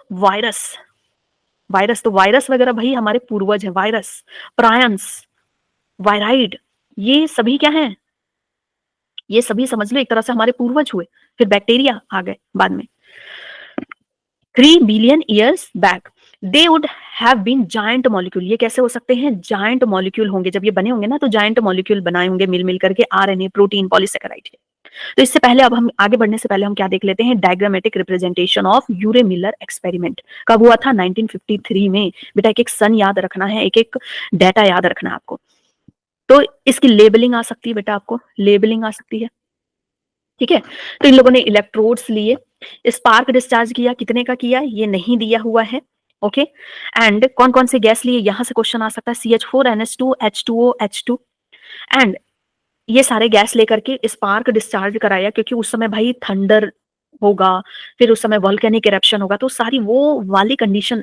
virus तो वायरस वगैरह भाई हमारे पूर्वज हैं, वायरस, प्रायंस, वायराइड, ये सभी क्या हैं, ये सभी समझ लो एक तरह से हमारे पूर्वज हुए, फिर बैक्टीरिया आ गए बाद में। 3 billion years back they would have been giant molecule, ये कैसे हो सकते हैं, जायंट मॉलिक्यूल होंगे, जब ये बने होंगे ना तो जायंट मॉलिक्यूल बनाए होंगे मिल करके, आरएनए, प्रोटीन, पॉलीसेकेराइड। तो इससे पहले अब हम आगे बढ़ने से पहले हम क्या देख लेते हैं, diagrammatic representation of Urey Miller experiment कब हुआ था, 1953 में। बेटा एक एक सन याद रखना है, एक एक डाटा याद रखना है आपको। तो इसकी लेबलिंग आ सकती है बेटा, आपको लेबलिंग आ सकती है, ठीक है। तो इन लोगों ने इलेक्ट्रोड्स लिए, स्पार्क डिस्चार्ज किया, कितने का किया ये नहीं दिया हुआ है, ओके। एंड कौन कौन से गैस लिए, यहां से क्वेश्चन आ सकता है, CH4, NH2, H2O, H2, and ये सारे गैस लेकर के स्पार्क डिस्चार्ज कराया, क्योंकि उस समय भाई थंडर होगा, फिर उस समय वोल्केनिक इरप्शन होगा, तो सारी वो वाली कंडीशन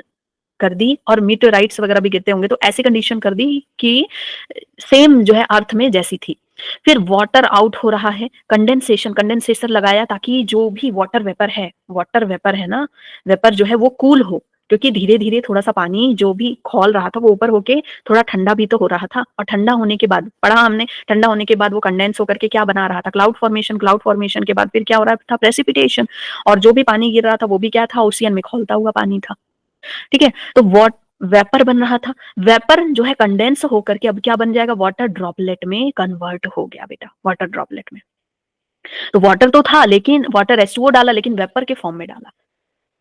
कर दी, और मीटेराइट्स वगैरह भी गिरते होंगे, तो ऐसी कंडीशन कर दी कि सेम जो है अर्थ में जैसी थी। फिर वाटर आउट हो रहा है, कंडेंसेशन लगाया ताकि जो भी वाटर वेपर है ना, वेपर जो है वो कूल हो, क्योंकि धीरे धीरे थोड़ा सा पानी जो भी खौल रहा था वो ऊपर होके थोड़ा ठंडा भी तो हो रहा था, और ठंडा होने के बाद पढ़ा हमने, ठंडा होने के बाद वो कंडेंस होकर के क्या बना रहा था, क्लाउड फॉर्मेशन के बाद फिर क्या हो रहा था, प्रेसिपिटेशन, और जो भी पानी गिर रहा था वो भी क्या था, ओशियन में खौलता हुआ पानी था, ठीक है। तो वेपर बन रहा था, वेपर जो है कंडेंस होकर के अब क्या बन जाएगा, वाटर ड्रॉपलेट में कन्वर्ट हो गया बेटा, वाटर ड्रॉपलेट में। तो वाटर तो था लेकिन वाटर H2O डाला, लेकिन वेपर के फॉर्म में डाला,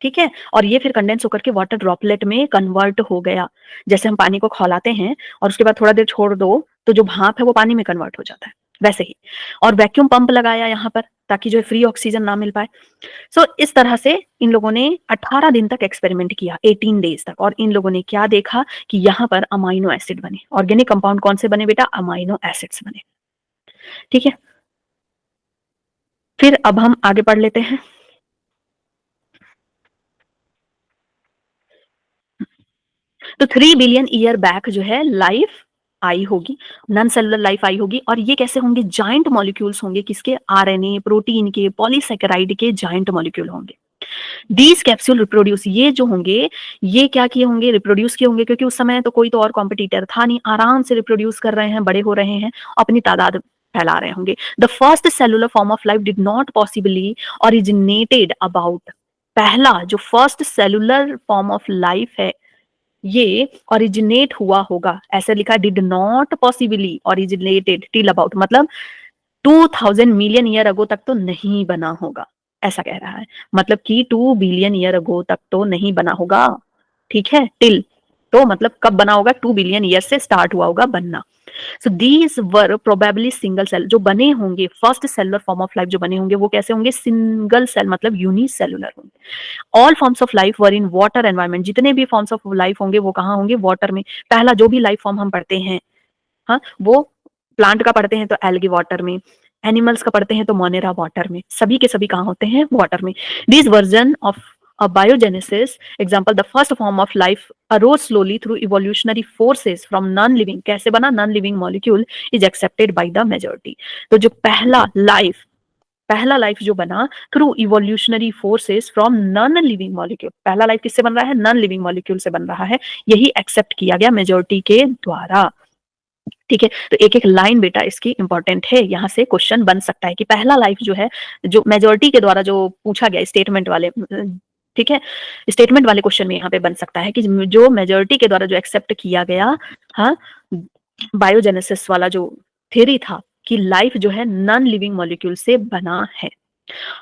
ठीक है। और ये फिर कंडेंस होकर के वाटर ड्रॉपलेट में कन्वर्ट हो गया, जैसे हम पानी को खौलाते हैं और उसके बाद थोड़ा देर छोड़ दो तो जो भाप है वो पानी में कन्वर्ट हो जाता है, वैसे ही। और वैक्यूम पंप लगाया यहाँ पर ताकि जो है फ्री ऑक्सीजन ना मिल पाए। सो इस तरह से इन लोगों ने 18 दिन तक एक्सपेरिमेंट किया, 18 डेज तक, और इन लोगों ने क्या देखा कि यहाँ पर अमाइनो एसिड बने, ऑर्गेनिक कंपाउंड कौन से बने बेटा, अमाइनो एसिड्स बने, ठीक है। फिर अब हम आगे पढ़ लेते हैं। तो 3 बिलियन ईयर बैक जो है लाइफ आई होगी, नॉन सेलुलर लाइफ आई होगी, और ये कैसे होंगे, जाइंट मॉलिक्यूल्स होंगे, किसके, आरएनए, प्रोटीन के, पॉलीसेकेराइड के जाइंट मॉलिक्यूल होंगे। दीज कैप्सूल रिप्रोड्यूस, ये जो होंगे ये क्या किए होंगे, रिप्रोड्यूस किए होंगे, क्योंकि उस समय तो कोई तो और कॉम्पिटिटर था नहीं, आराम से रिप्रोड्यूस कर रहे हैं, बड़े हो रहे हैं, अपनी तादाद फैला रहे होंगे। The first cellular form of life did not possibly originated about, पहला जो first cellular form of life है ये ओरिजिनेट हुआ होगा, ऐसे लिखा, did not possibly originated till about, मतलब 2000 मिलियन ईयर अगो तक तो नहीं बना होगा, ऐसा कह रहा है, मतलब कि 2 बिलियन ईयर अगो तक तो नहीं बना होगा, ठीक है। टिल तो मतलब कब बना होगा, 2 बिलियन ईयर से स्टार्ट हुआ होगा बनना। So these were probably single cell, जो बने होंगे first cellular form of life जो बने होंगे वो कैसे होंगे, सिंगल सेल, मतलब यूनिसेलुलर होंगे। All forms of life were in water environment, जितने भी फॉर्म्स ऑफ लाइफ होंगे वो कहाँ होंगे, वाटर में। पहला जो भी लाइफ फॉर्म हम पढ़ते हैं, हाँ, वो प्लांट का पढ़ते हैं तो एल्गी वाटर में, एनिमल्स का पढ़ते हैं तो मोनेरा वाटर में, सभी के सभी कहाँ होते हैं, वाटर में। This version of a biogenesis example, the first form of life arose slowly through evolutionary forces from non-living, कैसे बना, non-living molecule is accepted by the majority। तो जो पहला लाइफ जो बना through evolutionary forces from non living molecule, पहला लाइफ किससे बन रहा है, नॉन लिविंग मॉलिक्यूल से बन रहा है, यही एक्सेप्ट किया गया मेजोरिटी के द्वारा, ठीक है। तो एक एक लाइन बेटा इसकी इंपॉर्टेंट है, यहां से क्वेश्चन बन सकता है कि पहला लाइफ जो है, जो मेजोरिटी के द्वारा जो पूछा गया स्टेटमेंट वाले ठीक है, स्टेटमेंट वाले क्वेश्चन में यहाँ पे बन सकता है कि जो मेजॉरिटी के द्वारा जो एक्सेप्ट किया गया, हाँ, बायोजेनेसिस वाला जो थ्योरी था कि लाइफ जो है नॉन लिविंग मॉलिक्यूल से बना है।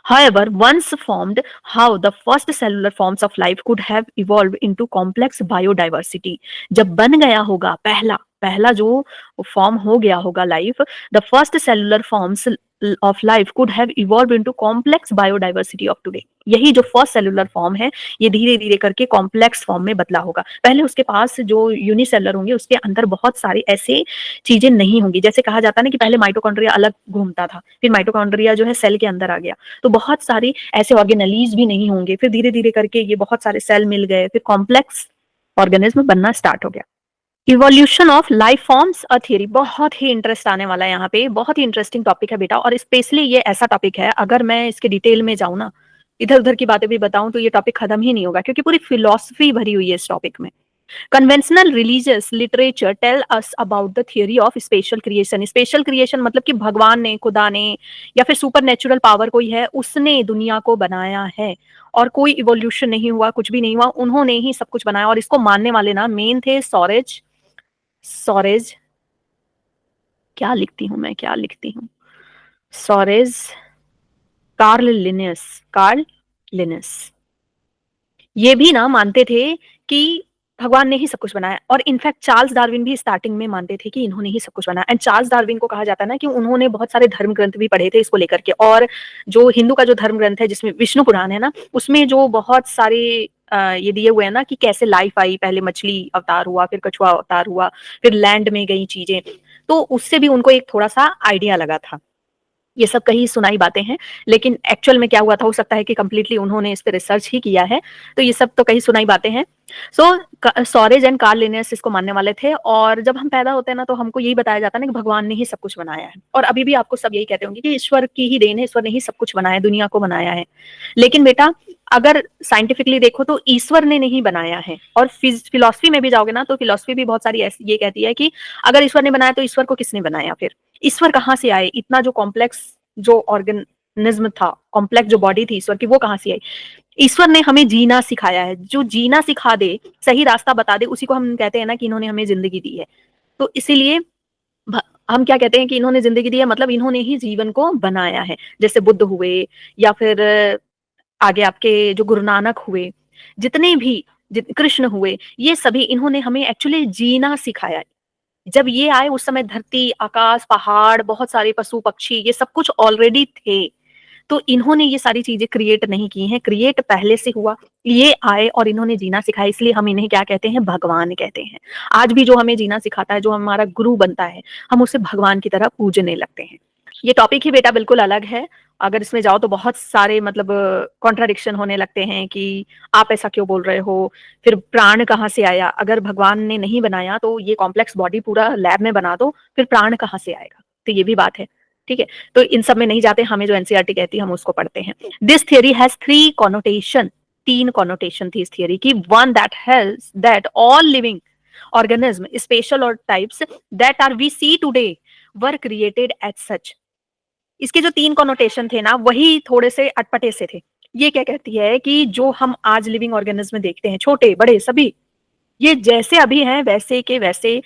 However, once formed, how the first cellular forms of life could have evolved into complex biodiversity. जब बन गया होगा पहला पहला जो फॉर्म हो गया होगा life, the first cellular forms of life could have evolve into complex biodiversity of today. यही जो फर्स्ट सेलुलर फॉर्म है ये धीरे धीरे करके कॉम्प्लेक्स फॉर्म में बदला होगा। पहले उसके पास जो यूनिसेलुलर होंगे उसके अंदर बहुत सारी ऐसे चीजें नहीं होंगी। जैसे कहा जाता है ना कि पहले माइटोकॉन्ड्रिया अलग घूमता था, फिर माइटोकॉन्ड्रिया जो है सेल के अंदर आ गया, तो बहुत सारी ऐसे ऑर्गेनेलीज भी नहीं होंगे, फिर धीरे धीरे करके ये बहुत सारे सेल मिल गए, फिर कॉम्प्लेक्स ऑर्गेनिज्म बनना स्टार्ट हो गया। Evolution of life forms a theory, बहुत ही इंटरेस्ट आने वाला है यहाँ पे, बहुत ही इंटरेस्टिंग टॉपिक है बेटा। और स्पेशली ये ऐसा टॉपिक है, अगर मैं इसके डिटेल में जाऊँ ना, इधर उधर की बातें भी बताऊं, तो ये टॉपिक खत्म ही नहीं होगा, क्योंकि पूरी फिलॉसफी भरी हुई है इस टॉपिक में। Conventional religious literature tell us about the theory of special creation. Special creation मतलब कि भगवान ने, खुदा ने, या फिर सुपर नेचुरल पावर कोई है, उसने दुनिया को बनाया है और कोई इवोल्यूशन नहीं हुआ, कुछ भी नहीं हुआ, उन्होंने ही सब कुछ बनाया। और इसको मानने वाले ना मेन थे सॉरेज, क्या लिखती हूं मैं, क्या लिखती हूँ, सॉरेज, कार्ल लिनस। ये भी ना मानते थे कि भगवान ने ही सब कुछ बनाया। और इनफैक्ट चार्ल्स डार्विन भी स्टार्टिंग में मानते थे कि इन्होंने ही सब कुछ बनाया। एंड चार्ल्स डार्विन को कहा जाता है ना कि उन्होंने बहुत सारे धर्म ग्रंथ भी पढ़े थे इसको लेकर के। और जो हिंदू का जो धर्म ग्रंथ है जिसमें विष्णु पुराण है ना, उसमें जो बहुत सारे ये दिए हुए हैं ना कि कैसे लाइफ आई, पहले मछली अवतार हुआ, फिर कछुआ अवतार हुआ, फिर लैंड में गई चीजें, तो उससे भी उनको एक थोड़ा सा आइडिया लगा था। ये सब कहीं सुनाई बातें हैं, लेकिन एक्चुअल में क्या हुआ था हो सकता है कि कंप्लीटली उन्होंने इस पे रिसर्च ही किया है, तो ये सब तो कहीं सुनाई बातें हैं। सो सॉरेज एंड कार्ल लिनस इसको मानने वाले थे। और जब हम पैदा होते हैं ना, तो हमको यही बताया जाता है ना कि भगवान ने ही सब कुछ बनाया है। और अभी भी आपको सब यही कहते होंगे कि ईश्वर की ही देन है, ईश्वर ने ही सब कुछ बनाया है, दुनिया को बनाया है। लेकिन बेटा अगर साइंटिफिकली देखो तो ईश्वर ने नहीं बनाया है। और फिलॉसफी में भी जाओगे ना, तो फिलॉसफी भी बहुत सारी ऐसी ये कहती है कि अगर ईश्वर ने बनाया तो ईश्वर को किसने बनाया, फिर ईश्वर कहाँ से आए, इतना जो कॉम्प्लेक्स जो ऑर्गेनिज्म था, कॉम्प्लेक्स जो बॉडी थी ईश्वर की, वो कहाँ से आई। ईश्वर ने हमें जीना सिखाया है, जो जीना सिखा दे, सही रास्ता बता दे, उसी को हम कहते हैं ना कि इन्होंने हमें जिंदगी दी है। तो इसीलिए हम क्या कहते हैं कि इन्होंने जिंदगी दी है, मतलब इन्होंने ही जीवन को बनाया है। जैसे बुद्ध हुए, या फिर आगे आपके जो गुरु नानक हुए, जितने भी कृष्ण हुए, ये सभी इन्होंने हमें एक्चुअली जीना सिखाया है। जब ये आए उस समय धरती, आकाश, पहाड़, बहुत सारे पशु पक्षी, ये सब कुछ ऑलरेडी थे। तो इन्होंने ये सारी चीजें क्रिएट नहीं की हैं, क्रिएट पहले से हुआ। ये आए और इन्होंने जीना सिखाया, इसलिए हम इन्हें क्या कहते हैं, भगवान कहते हैं। आज भी जो हमें जीना सिखाता है, जो हमारा गुरु बनता है, हम उसे भगवान की तरह पूजने लगते हैं। ये टॉपिक ही बेटा बिल्कुल अलग है। अगर इसमें जाओ तो बहुत सारे मतलब कॉन्ट्राडिक्शन होने लगते हैं कि आप ऐसा क्यों बोल रहे हो, फिर प्राण कहाँ से आया, अगर भगवान ने नहीं बनाया तो ये कॉम्प्लेक्स बॉडी पूरा लैब में बना दो, फिर प्राण कहाँ से आएगा, तो ये भी बात है। ठीक है, तो इन सब में नहीं जाते, हमें जो एनसीईआरटी कहती है हम उसको पढ़ते हैं। This theory has 3 connotation, 3 connotation थी इस थियरी की। One that all living organism spatial or types that are we see today were created as such। इसके जो 3 कॉनोटेशन थे ना, वही थोड़े से अटपटे से थे। ये क्या कहती है कि जो हम आज लिविंग ऑर्गेनिज्म में देखते हैं, छोटे बड़े सभी, ये जैसे अभी हैं वैसे के वैसे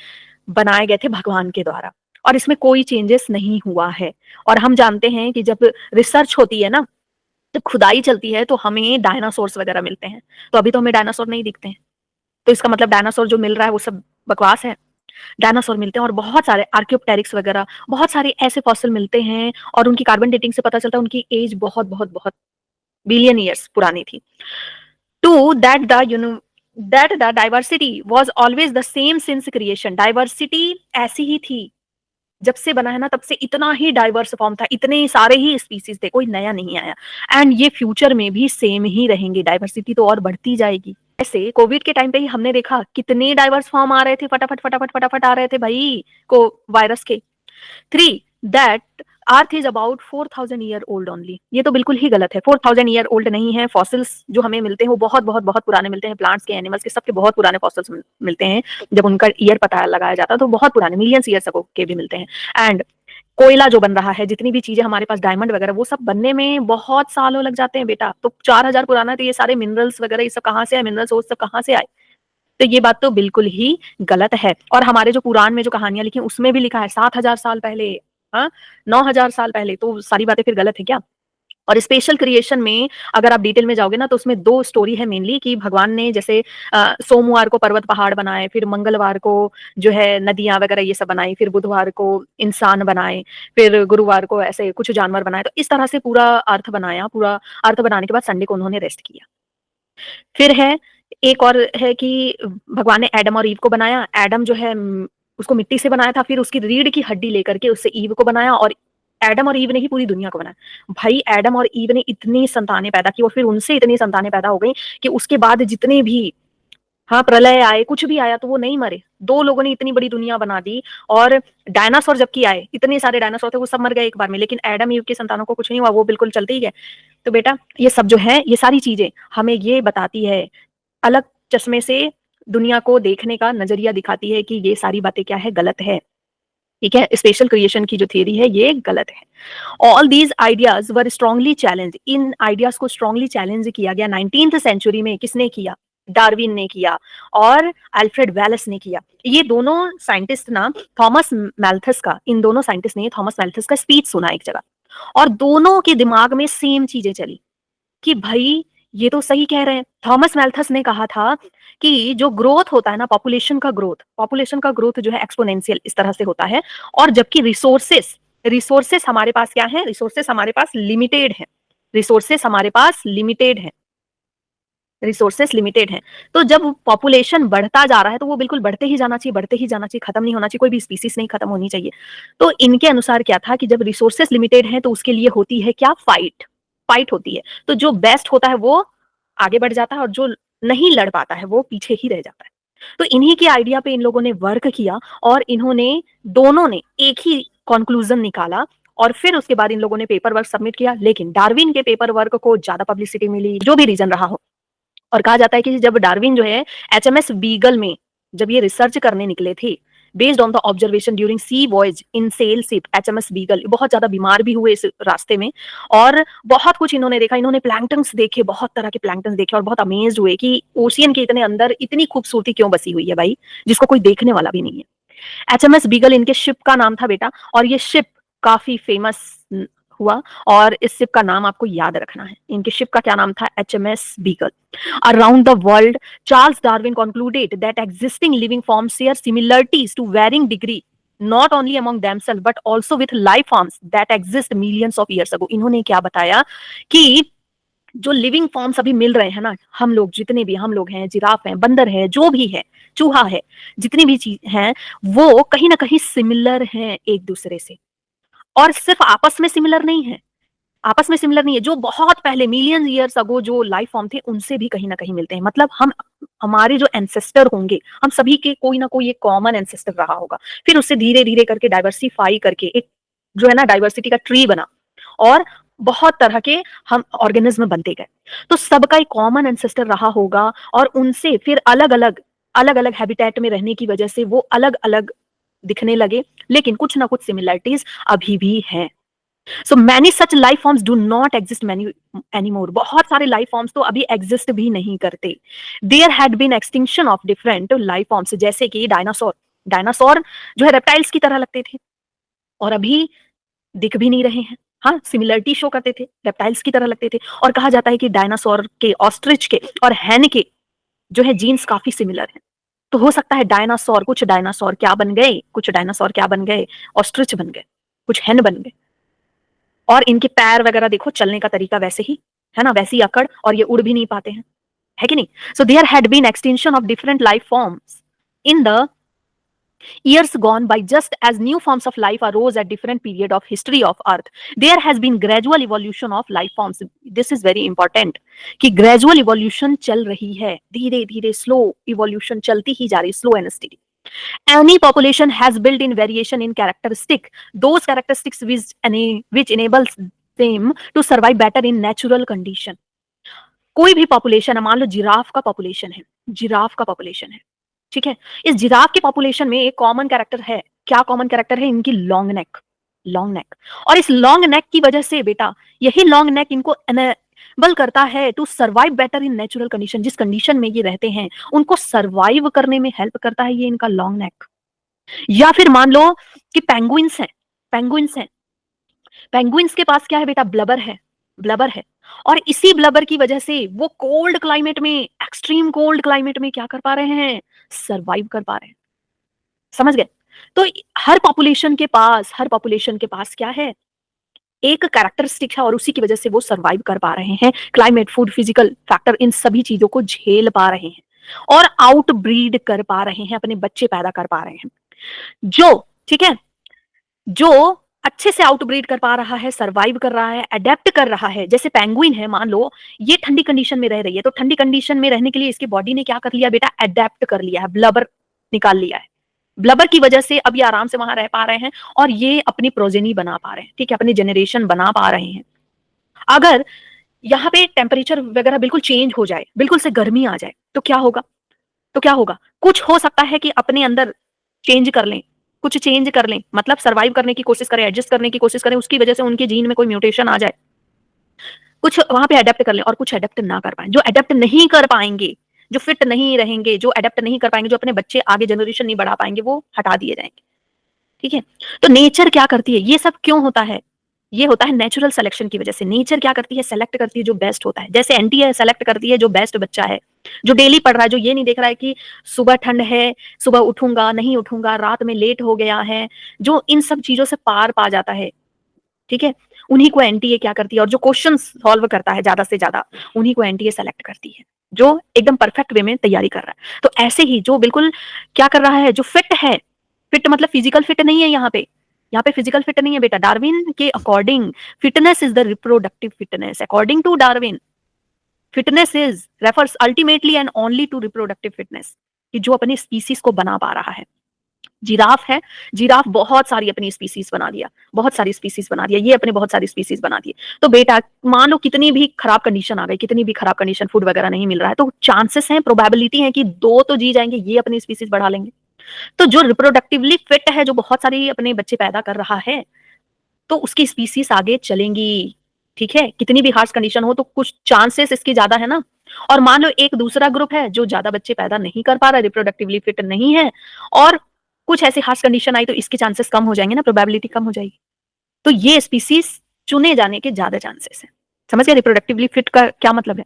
बनाए गए थे भगवान के द्वारा, और इसमें कोई चेंजेस नहीं हुआ है। और हम जानते हैं कि जब रिसर्च होती है ना, जब खुदाई चलती है, तो हमें डायनासोर्स वगैरह मिलते हैं। तो अभी तो हमें डायनासोर नहीं दिखते हैं, तो इसका मतलब डायनासोर जो मिल रहा है वो सब बकवास है। डायनासोर मिलते हैं, और बहुत सारे आर्कियोप्टेरिक्स वगैरह, बहुत सारे ऐसे फॉसिल मिलते हैं, और उनकी कार्बन डेटिंग से पता चलता है उनकी एज बहुत बहुत बहुत बिलियन ईयर्स पुरानी थी। To that the diversity was always the same since creation. Diversity ऐसी ही थी, जब से बना है ना तब से इतना ही डाइवर्स फॉर्म था, इतने सारे ही स्पीसीज थे, कोई नया नहीं आया। एंड ये फ्यूचर में भी सेम ही रहेंगे, डाइवर्सिटी तो और बढ़ती जाएगी। ऐसे कोविड के टाइम पे ही हमने देखा कितने डाइवर्स फॉर्म आ रहे थे, फटाफट फटाफट फटाफट आ रहे थे भाई को वायरस के। 3 that earth is about 4000 year old only. ये तो बिल्कुल ही गलत है, 4000 ईयर ओल्ड नहीं है। फॉसिल्स जो हमें मिलते हैं वो बहुत बहुत बहुत पुराने मिलते हैं, प्लांट्स के, एनिमल्स के, सबके बहुत पुराने फॉसिल्स मिलते हैं। जब उनका ईयर पता लगाया जाता है तो बहुत पुराने मिलियंस ईयर्स के भी मिलते हैं। एंड कोयला जो बन रहा है, जितनी भी चीजें हमारे पास डायमंड वगैरह, वो सब बनने में बहुत सालों लग जाते हैं बेटा। तो 4000 पुराना है, तो ये सारे मिनरल्स वगैरह ये सब कहाँ से आए, मिनरल सोर्स सब कहाँ से आए? तो ये बात तो बिल्कुल ही गलत है। और हमारे जो पुराण में जो कहानियां लिखी हैं उसमें भी लिखा है 7000 साल पहले, हाँ 9000 साल पहले, तो सारी बातें फिर गलत है क्या? और स्पेशल क्रिएशन में अगर आप डिटेल में जाओगे ना, तो उसमें 2 स्टोरी है मेनली, कि भगवान ने जैसे सोमवार को पर्वत पहाड़ बनाए, फिर मंगलवार को जो है नदियाँ वगैरह ये सब बनाई, फिर बुधवार को इंसान बनाए, फिर गुरुवार को ऐसे कुछ जानवर बनाए। तो इस तरह से पूरा अर्थ बनाया, पूरा अर्थ बनाने के बाद संडे को उन्होंने रेस्ट किया। फिर है एक और है कि भगवान ने एडम और ईव को बनाया। एडम जो है उसको मिट्टी से बनाया था, फिर उसकी रीढ़ की हड्डी लेकर के उससे ईव को बनाया, और एडम और ईव ने ही पूरी दुनिया को बनाया। भाई एडम और ईव ने इतनी संतानें पैदा की और फिर उनसे इतनी संतानें पैदा हो गई कि उसके बाद जितने भी, हाँ प्रलय आए, कुछ भी आया, तो वो नहीं मरे। 2 लोगों ने इतनी बड़ी दुनिया बना दी। और डायनासोर जबकि आए, इतने सारे डायनासोर थे, वो सब मर गए एक बार में, लेकिन एडम ईव की संतानों को कुछ नहीं हुआ, वो बिल्कुल चलते ही गए। तो बेटा ये सब जो है, ये सारी चीजें हमें ये बताती है, अलग चश्मे से दुनिया को देखने का नजरिया दिखाती है कि ये सारी बातें क्या है, गलत है। ठीक है, स्पेशल क्रिएशन की जो थ्योरी है ये गलत है। All these ideas were strongly challenge, in ideas को स्ट्रांगली चैलेंज किया गया 19th सेंचुरी में। किसने किया? डार्विन ने किया और अल्फ्रेड वेलेस ने किया। ये दोनों साइंटिस्ट ना, थॉमस मैल्थस का, इन दोनों साइंटिस्ट ने थॉमस मैल्थस का स्पीच सुना एक जगह, और दोनों के दिमाग में सेम चीजें चली कि भाई ये तो सही कह रहे हैं। थॉमस मैल्थस ने कहा था कि जो ग्रोथ होता है ना, पॉपुलेशन का ग्रोथ जो है एक्सपोनेंशियल इस तरह से होता है, और जबकि रिसोर्सेस हमारे पास क्या है? रिसोर्सेस हमारे पास लिमिटेड है। रिसोर्सेस हमारे पास लिमिटेड है। रिसोर्सेस लिमिटेड हैं। तो जब पॉपुलेशन बढ़ता जा रहा है, तो वो बिल्कुल बढ़ते ही जाना चाहिए, बढ़ते ही जाना चाहिए, खत्म नहीं होना चाहिए, कोई भी स्पीसीज नहीं खत्म होनी चाहिए। तो इनके अनुसार क्या था कि जब रिसोर्सेस लिमिटेड हैं, तो उसके लिए होती है क्या? फाइट होती है। तो जो बेस्ट होता है वो आगे बढ़ जाता है, और जो नहीं लड़ पाता है वो पीछे ही रह जाता है। तो इन्हीं के आइडिया पे इन लोगों ने वर्क किया, और इन्होंने दोनों ने एक ही कंक्लूजन निकाला, और फिर उसके बाद इन लोगों ने पेपर वर्क सबमिट किया। लेकिन डार्विन के पेपर वर्क को ज्यादा पब्लिसिटी मिली, जो भी रीजन रहा हो। और कहा जाता है कि जब डार्विन जो है एचएमएस बीगल में जब ये रिसर्च करने निकले थे, based on the observation during sea voyage in sail ship HMS Beagle, बहुत ज्यादा बीमार भी हुए इस रास्ते में, और बहुत कुछ इन्होंने देखा। इन्होंने प्लैंक्टन्स देखे, बहुत तरह के प्लैंक्टन्स देखे, और बहुत अमेज्ड हुए कि ओशियन के इतने अंदर इतनी खूबसूरती क्यों बसी हुई है भाई, जिसको कोई देखने वाला भी नहीं है। एचएमएस बीगल इनके शिप का नाम था बेटा, और ये शिप काफी फेमस हुआ, और इस शिप का नाम आपको याद रखना है। इनके शिप का क्या नाम था? HMS beagle. Around the world, Charles Darwin concluded that existing living forms share similarities to varying degree, not only among themselves but also with life forms that exist millions of years ago. इन्होंने क्या बताया कि जो लिविंग फॉर्म्स अभी मिल रहे हैं ना, हम लोग जितने भी, हम लोग हैं, जिराफ हैं, बंदर है, जो भी है, चूहा है, जितनी भी चीज हैं, वो कहीं ना कहीं सिमिलर हैं एक दूसरे से। और सिर्फ आपस में सिमिलर नहीं है, आपस में सिमिलर नहीं है, जो बहुत पहले मिलियन ईयर्स अगो जो लाइफ फॉर्म थे उनसे भी कहीं ना कहीं मिलते हैं। मतलब हम, हमारे जो एंसेस्टर होंगे, हम सभी के कोई ना कोई एक कॉमन एंसेस्टर रहा होगा, फिर उससे धीरे धीरे करके डाइवर्सिफाई करके एक जो है ना डाइवर्सिटी का ट्री बना, और बहुत तरह के हम ऑर्गेनिज्म बनते गए। तो सबका एक कॉमन एंसेस्टर रहा होगा, और उनसे फिर अलग अलग हैबिटेट में रहने की वजह से वो अलग अलग दिखने लगे, लेकिन कुछ ना कुछ सिमिलरिटीज अभी भी हैं। So many such life forms do not exist many anymore, बहुत सारे लाइफ फॉर्म्स तो अभी एग्जिस्ट भी नहीं करते। There had been extinction of different life forms, जैसे कि डायनासोर जो है रेप्टाइल्स की तरह लगते थे, और अभी दिख भी नहीं रहे हैं। हाँ, सिमिलरिटी शो करते थे, रेप्टाइल्स की तरह लगते थे, और कहा जाता है कि डायनासोर के, ऑस्ट्रिच के और हैन के जो है जीन्स काफी सिमिलर हैं। तो हो सकता है कुछ डायनासोर क्या बन गए, ऑस्ट्रिच बन गए, कुछ हैन बन गए, और इनके पैर वगैरह देखो, चलने का तरीका वैसे ही है ना, वैसी अकड़, और ये उड़ भी नहीं पाते हैं, है कि नहीं? So there had been extension of different life forms in the years gone by, just as new forms of life arose at different period of history of earth. There has been gradual evolution of life forms. This is very important कि gradual evolution चल रही है, धीरे धीरे slow evolution चलती ही जा रही, slow and steady. Any population has built-in variation in characteristic, those characteristics which enables them to survive better in natural condition. कोई भी पॉपुलेशन है, मान लो जिराफ का पॉपुलेशन है, ठीक है, इस जिराफ के पॉपुलेशन में एक कॉमन कैरेक्टर है। क्या कॉमन कैरेक्टर है? इनकी लॉन्ग नेक, लॉन्ग नेक। और इस लॉन्ग नेक की वजह से बेटा, यही लॉन्ग नेक इनको एनेबल करता है to survive better in natural condition. जिस कंडीशन में ये रहते हैं उनको सर्वाइव करने में हेल्प करता है ये इनका लॉन्ग नेक। या फिर मान लो कि पेंगुइन्स हैं, पेंगुइन्स हैं, पेंगुइन्स के पास क्या है बेटा, ब्लबर है, ब्लबर है। और इसी ब्लबर की वजह से वो कोल्ड क्लाइमेट में, एक्सट्रीम कोल्ड क्लाइमेट में क्या कर पा रहे हैं, सर्वाइव कर पा रहे हैं। समझ गए? तो हर पॉपुलेशन के पास, हर पॉपुलेशन के पास क्या है, एक कैरेक्टरिस्टिक है और उसी की वजह से वो सर्वाइव कर पा रहे हैं। क्लाइमेट, फूड, फिजिकल फैक्टर, इन सभी चीजों को झेल पा रहे हैं और आउट ब्रीड कर पा रहे हैं, अपने बच्चे पैदा कर पा रहे हैं। जो, ठीक है, जो अच्छे से आउटब्रीड कर पा रहा है, सर्वाइव कर रहा है, अडेप्ट कर रहा है। जैसे पेंगुइन है, मान लो ये ठंडी कंडीशन में रह रही है, तो ठंडी कंडीशन में रहने के लिए इसकी बॉडी ने क्या कर लिया बेटा, अडेप्ट कर लिया है, ब्लबर निकाल लिया है। ब्लबर की वजह से अब ये आराम से वहां रह पा रहे हैं और ये अपनी प्रोजेनी बना पा रहे हैं, ठीक है, अपनी जनरेशन बना पा रहे हैं। अगर यहाँ पे टेम्परेचर वगैरह बिल्कुल चेंज हो जाए, बिल्कुल से गर्मी आ जाए, तो क्या होगा, तो क्या होगा, कुछ हो सकता है कि अपने अंदर चेंज कर लें, कुछ चेंज कर लें, मतलब सर्वाइव करने की कोशिश करें, एडजस्ट करने की कोशिश करें, उसकी वजह से उनके जीन में कोई म्यूटेशन आ जाए, कुछ वहां पे अडेप्ट कर लें और कुछ अडेप्ट ना कर पाए। जो अडेप्ट नहीं कर पाएंगे, जो फिट नहीं रहेंगे, जो अडेप्ट नहीं कर पाएंगे, जो अपने बच्चे आगे जनरेशन नहीं बढ़ा पाएंगे, वो हटा दिए जाएंगे। ठीक है, तो नेचर क्या करती है, ये सब क्यों होता है, ये होता है नेचुरल सिलेक्शन की वजह से। नेचर क्या करती है, सेलेक्ट करती है जो बेस्ट होता है। जैसे एंटी है, सेलेक्ट करती है जो बेस्ट बच्चा है, जो डेली पढ़ रहा है, जो ये नहीं देख रहा है कि सुबह ठंड है, सुबह उठूंगा नहीं उठूंगा, रात में लेट हो गया है, जो इन सब चीजों से पार पा जाता है, ठीक है, उन्हीं को एनटीए क्या करती है। और जो क्वेश्चन सॉल्व करता है ज्यादा से ज्यादा, उन्हीं को एनटीए सेलेक्ट करती है, जो एकदम परफेक्ट वे में तैयारी कर रहा है। तो ऐसे ही जो बिल्कुल क्या कर रहा है, जो फिट है, फिट मतलब फिजिकल फिट नहीं है, यहाँ पे फिजिकल फिट नहीं है बेटा। डार्विन के according fitness is the reproductive fitness. According to Darwin, fitness is refers ultimately and only to reproductive fitness, कि जो अपनी स्पीसीज को बना पा रहा है। जिराफ है, जिराफ बहुत सारी अपनी स्पीसीज बना दिया, बहुत सारी स्पीसीज बना दिया, ये अपने बहुत सारी स्पीसीज बना दिए। तो बेटा मान लो कितनी भी खराब कंडीशन आ गई, कितनी भी खराब कंडीशन, फूड वगैरह नहीं मिल रहा है, तो चांसेस हैं, प्रोबेबिलिटी है कि दो तो जी जाएंगे, ये अपनी स्पीसीज बढ़ा लेंगे। तो जो रिप्रोडक्टिवली फिट है, जो बहुत सारी अपने बच्चे पैदा कर रहा है, तो उसकी स्पीसीज आगे चलेंगी। ठीक है, कितनी भी हार्श कंडीशन हो तो कुछ चांसेस इसकी ज्यादा है ना। और मान लो एक दूसरा ग्रुप है जो ज्यादा बच्चे पैदा नहीं कर पा रहा, रिप्रोडक्टिवली फिट नहीं है, और कुछ ऐसी हार्श कंडीशन आई, तो इसके चांसेस कम हो जाएंगे ना, प्रोबेबिलिटी कम हो जाएगी। तो ये स्पीसीज चुने जाने के ज्यादा चांसेस है। समझ गया रिप्रोडक्टिवली फिट का क्या मतलब है।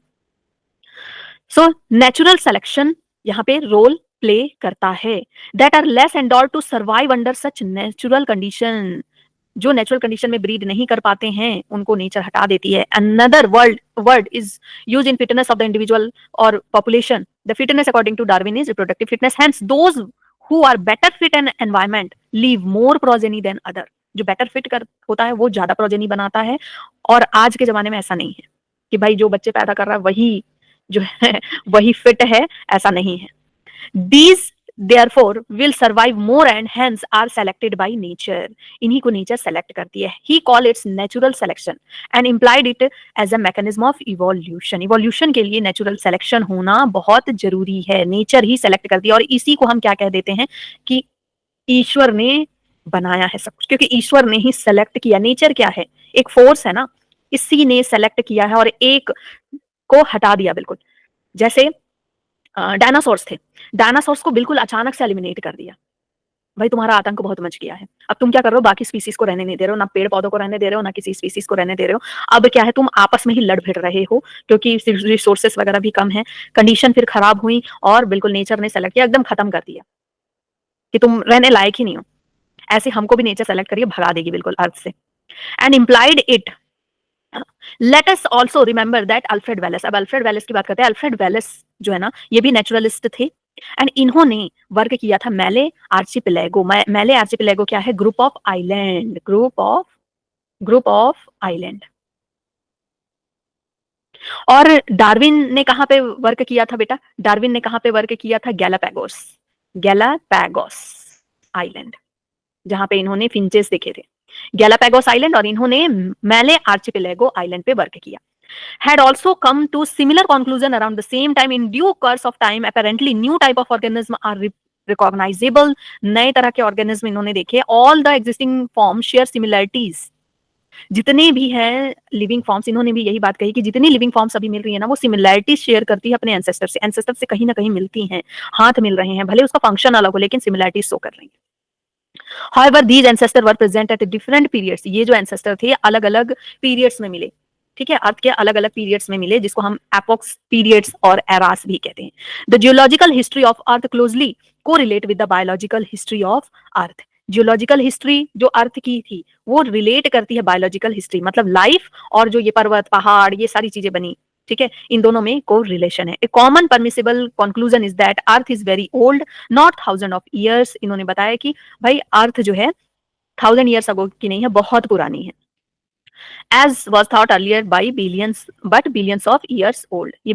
सो नेचुरल सिलेक्शन यहाँ पे रोल प्ले करता है, that are less endowed to survive under such natural condition. जो नेचुरल कंडीशन में ब्रीड नहीं कर पाते हैं, उनको नेचर हटा देती है। Another word is use in fitness of the individual और population. The fitness according to Darwin is reproductive fitness, hence those who are better fit in environment leave more progeny than other. जो बेटर फिट कर होता है वो ज्यादा प्रोजेनी बनाता है, और आज के जमाने में ऐसा नहीं है कि भाई जो बच्चे पैदा कर रहा है वही जो है वही फिट है, ऐसा नहीं है। These therefore will survive more and hence are selected by nature. इन्हीं को नेचर सेलेक्ट करती है। He call its natural selection and implied it as a mechanism of evolution. Evolution के लिए नेचुरल सिलेक्शन होना बहुत जरूरी है, नेचर ही सेलेक्ट करती है। और इसी को हम क्या कह देते हैं कि ईश्वर ने बनाया है सब कुछ, क्योंकि ईश्वर ने ही सेलेक्ट किया। नेचर क्या है, एक फोर्स है ना, इसी ने सेलेक्ट किया है और एक को हटा दिया बिल्कुल। जैसे डायनासोर्स थे, डायनासोर्स को बिल्कुल अचानक से एलिमिनेट कर दिया। भाई तुम्हारा आतंक बहुत मच गया है, अब तुम क्या कर रहे हो, बाकी स्पीसीज को रहने नहीं दे रहे हो, ना पेड़ पौधों को रहने दे रहे हो, ना किसी स्पीसीज को रहने दे रहे हो। अब क्या है, तुम आपस में ही लड़ भिड़ रहे हो, क्योंकि रिसोर्सेस वगैरह भी कम है, कंडीशन फिर खराब हुई और बिल्कुल नेचर ने सेलेक्ट किया, एकदम खत्म कर दिया कि तुम रहने लायक ही नहीं हो। ऐसे हमको भी नेचर सेलेक्ट करिए, भगा देगी बिल्कुल अर्थ से। And implied it, let us also remember that Alfred Wallace. अब अल्फ्रेड वेलेस की बात करते हैं। अल्फ्रेड वेलेस जो है ना, ये भी नेचुरलिस्ट थे, एंड इन्होंने वर्क किया था मैले आर्चिपेलागो। मैले आर्चिपेलागो क्या है, group of island, group of island. और डार्विन ने कहां पे वर्क किया था बेटा, डार्विन ने कहां पे वर्क किया था, गैलापैगोस, गैलापैगोस आइलैंड, जहां पे इन्होंने फिंचेस देखे थे, गैलापैगोस आइलैंड। और इन्होंने मैले आर्चिपेलागो आइलैंड पे वर्क किया। Had also come to similar conclusion around the same time. In due course of time, apparently new type of organism are recognisable नए तरह के ऑर्गेनिज्म इन्होंने देखे। All the existing form share similarities, जितने भी हैं लिविंग फॉर्म्स, इन्होंने भी यही बात कही कि जितनी लिविंग फॉर्म्स अभी मिल रही है ना, वो सिमिलरिटीज शेयर करती है अपने एंसेस्टर से कहीं ना कहीं मिलती हैं, हाथ मिल रहे हैं, भले उसका फंक्शन अलग हो लेकिन सिमिलरिटीज शो कर रही है। However, these ancestors were present at different periods. ये जो ancestor थे अलग अलग periods में मिले, ठीक है, अर्थ के अलग अलग periods में मिले, जिसको हम epochs, periods और eras भी कहते हैं। The geological history of earth closely correlate with the biological history of earth. Geological history जो अर्थ की थी वो रिलेट करती है बायोलॉजिकल हिस्ट्री, मतलब लाइफ और जो ये पर्वत पहाड़ ये सारी चीजें बनी, ठीक है, इन दोनों में को रिलेशन है। A common permissible conclusion is that earth is very old, not thousand of years. इन्होंने बताया कि भाई अर्थ जो है 1000 ईयर्स अगो की नहीं है, बहुत पुरानी है। Age was thought earlier by billions, but billions of years old. ये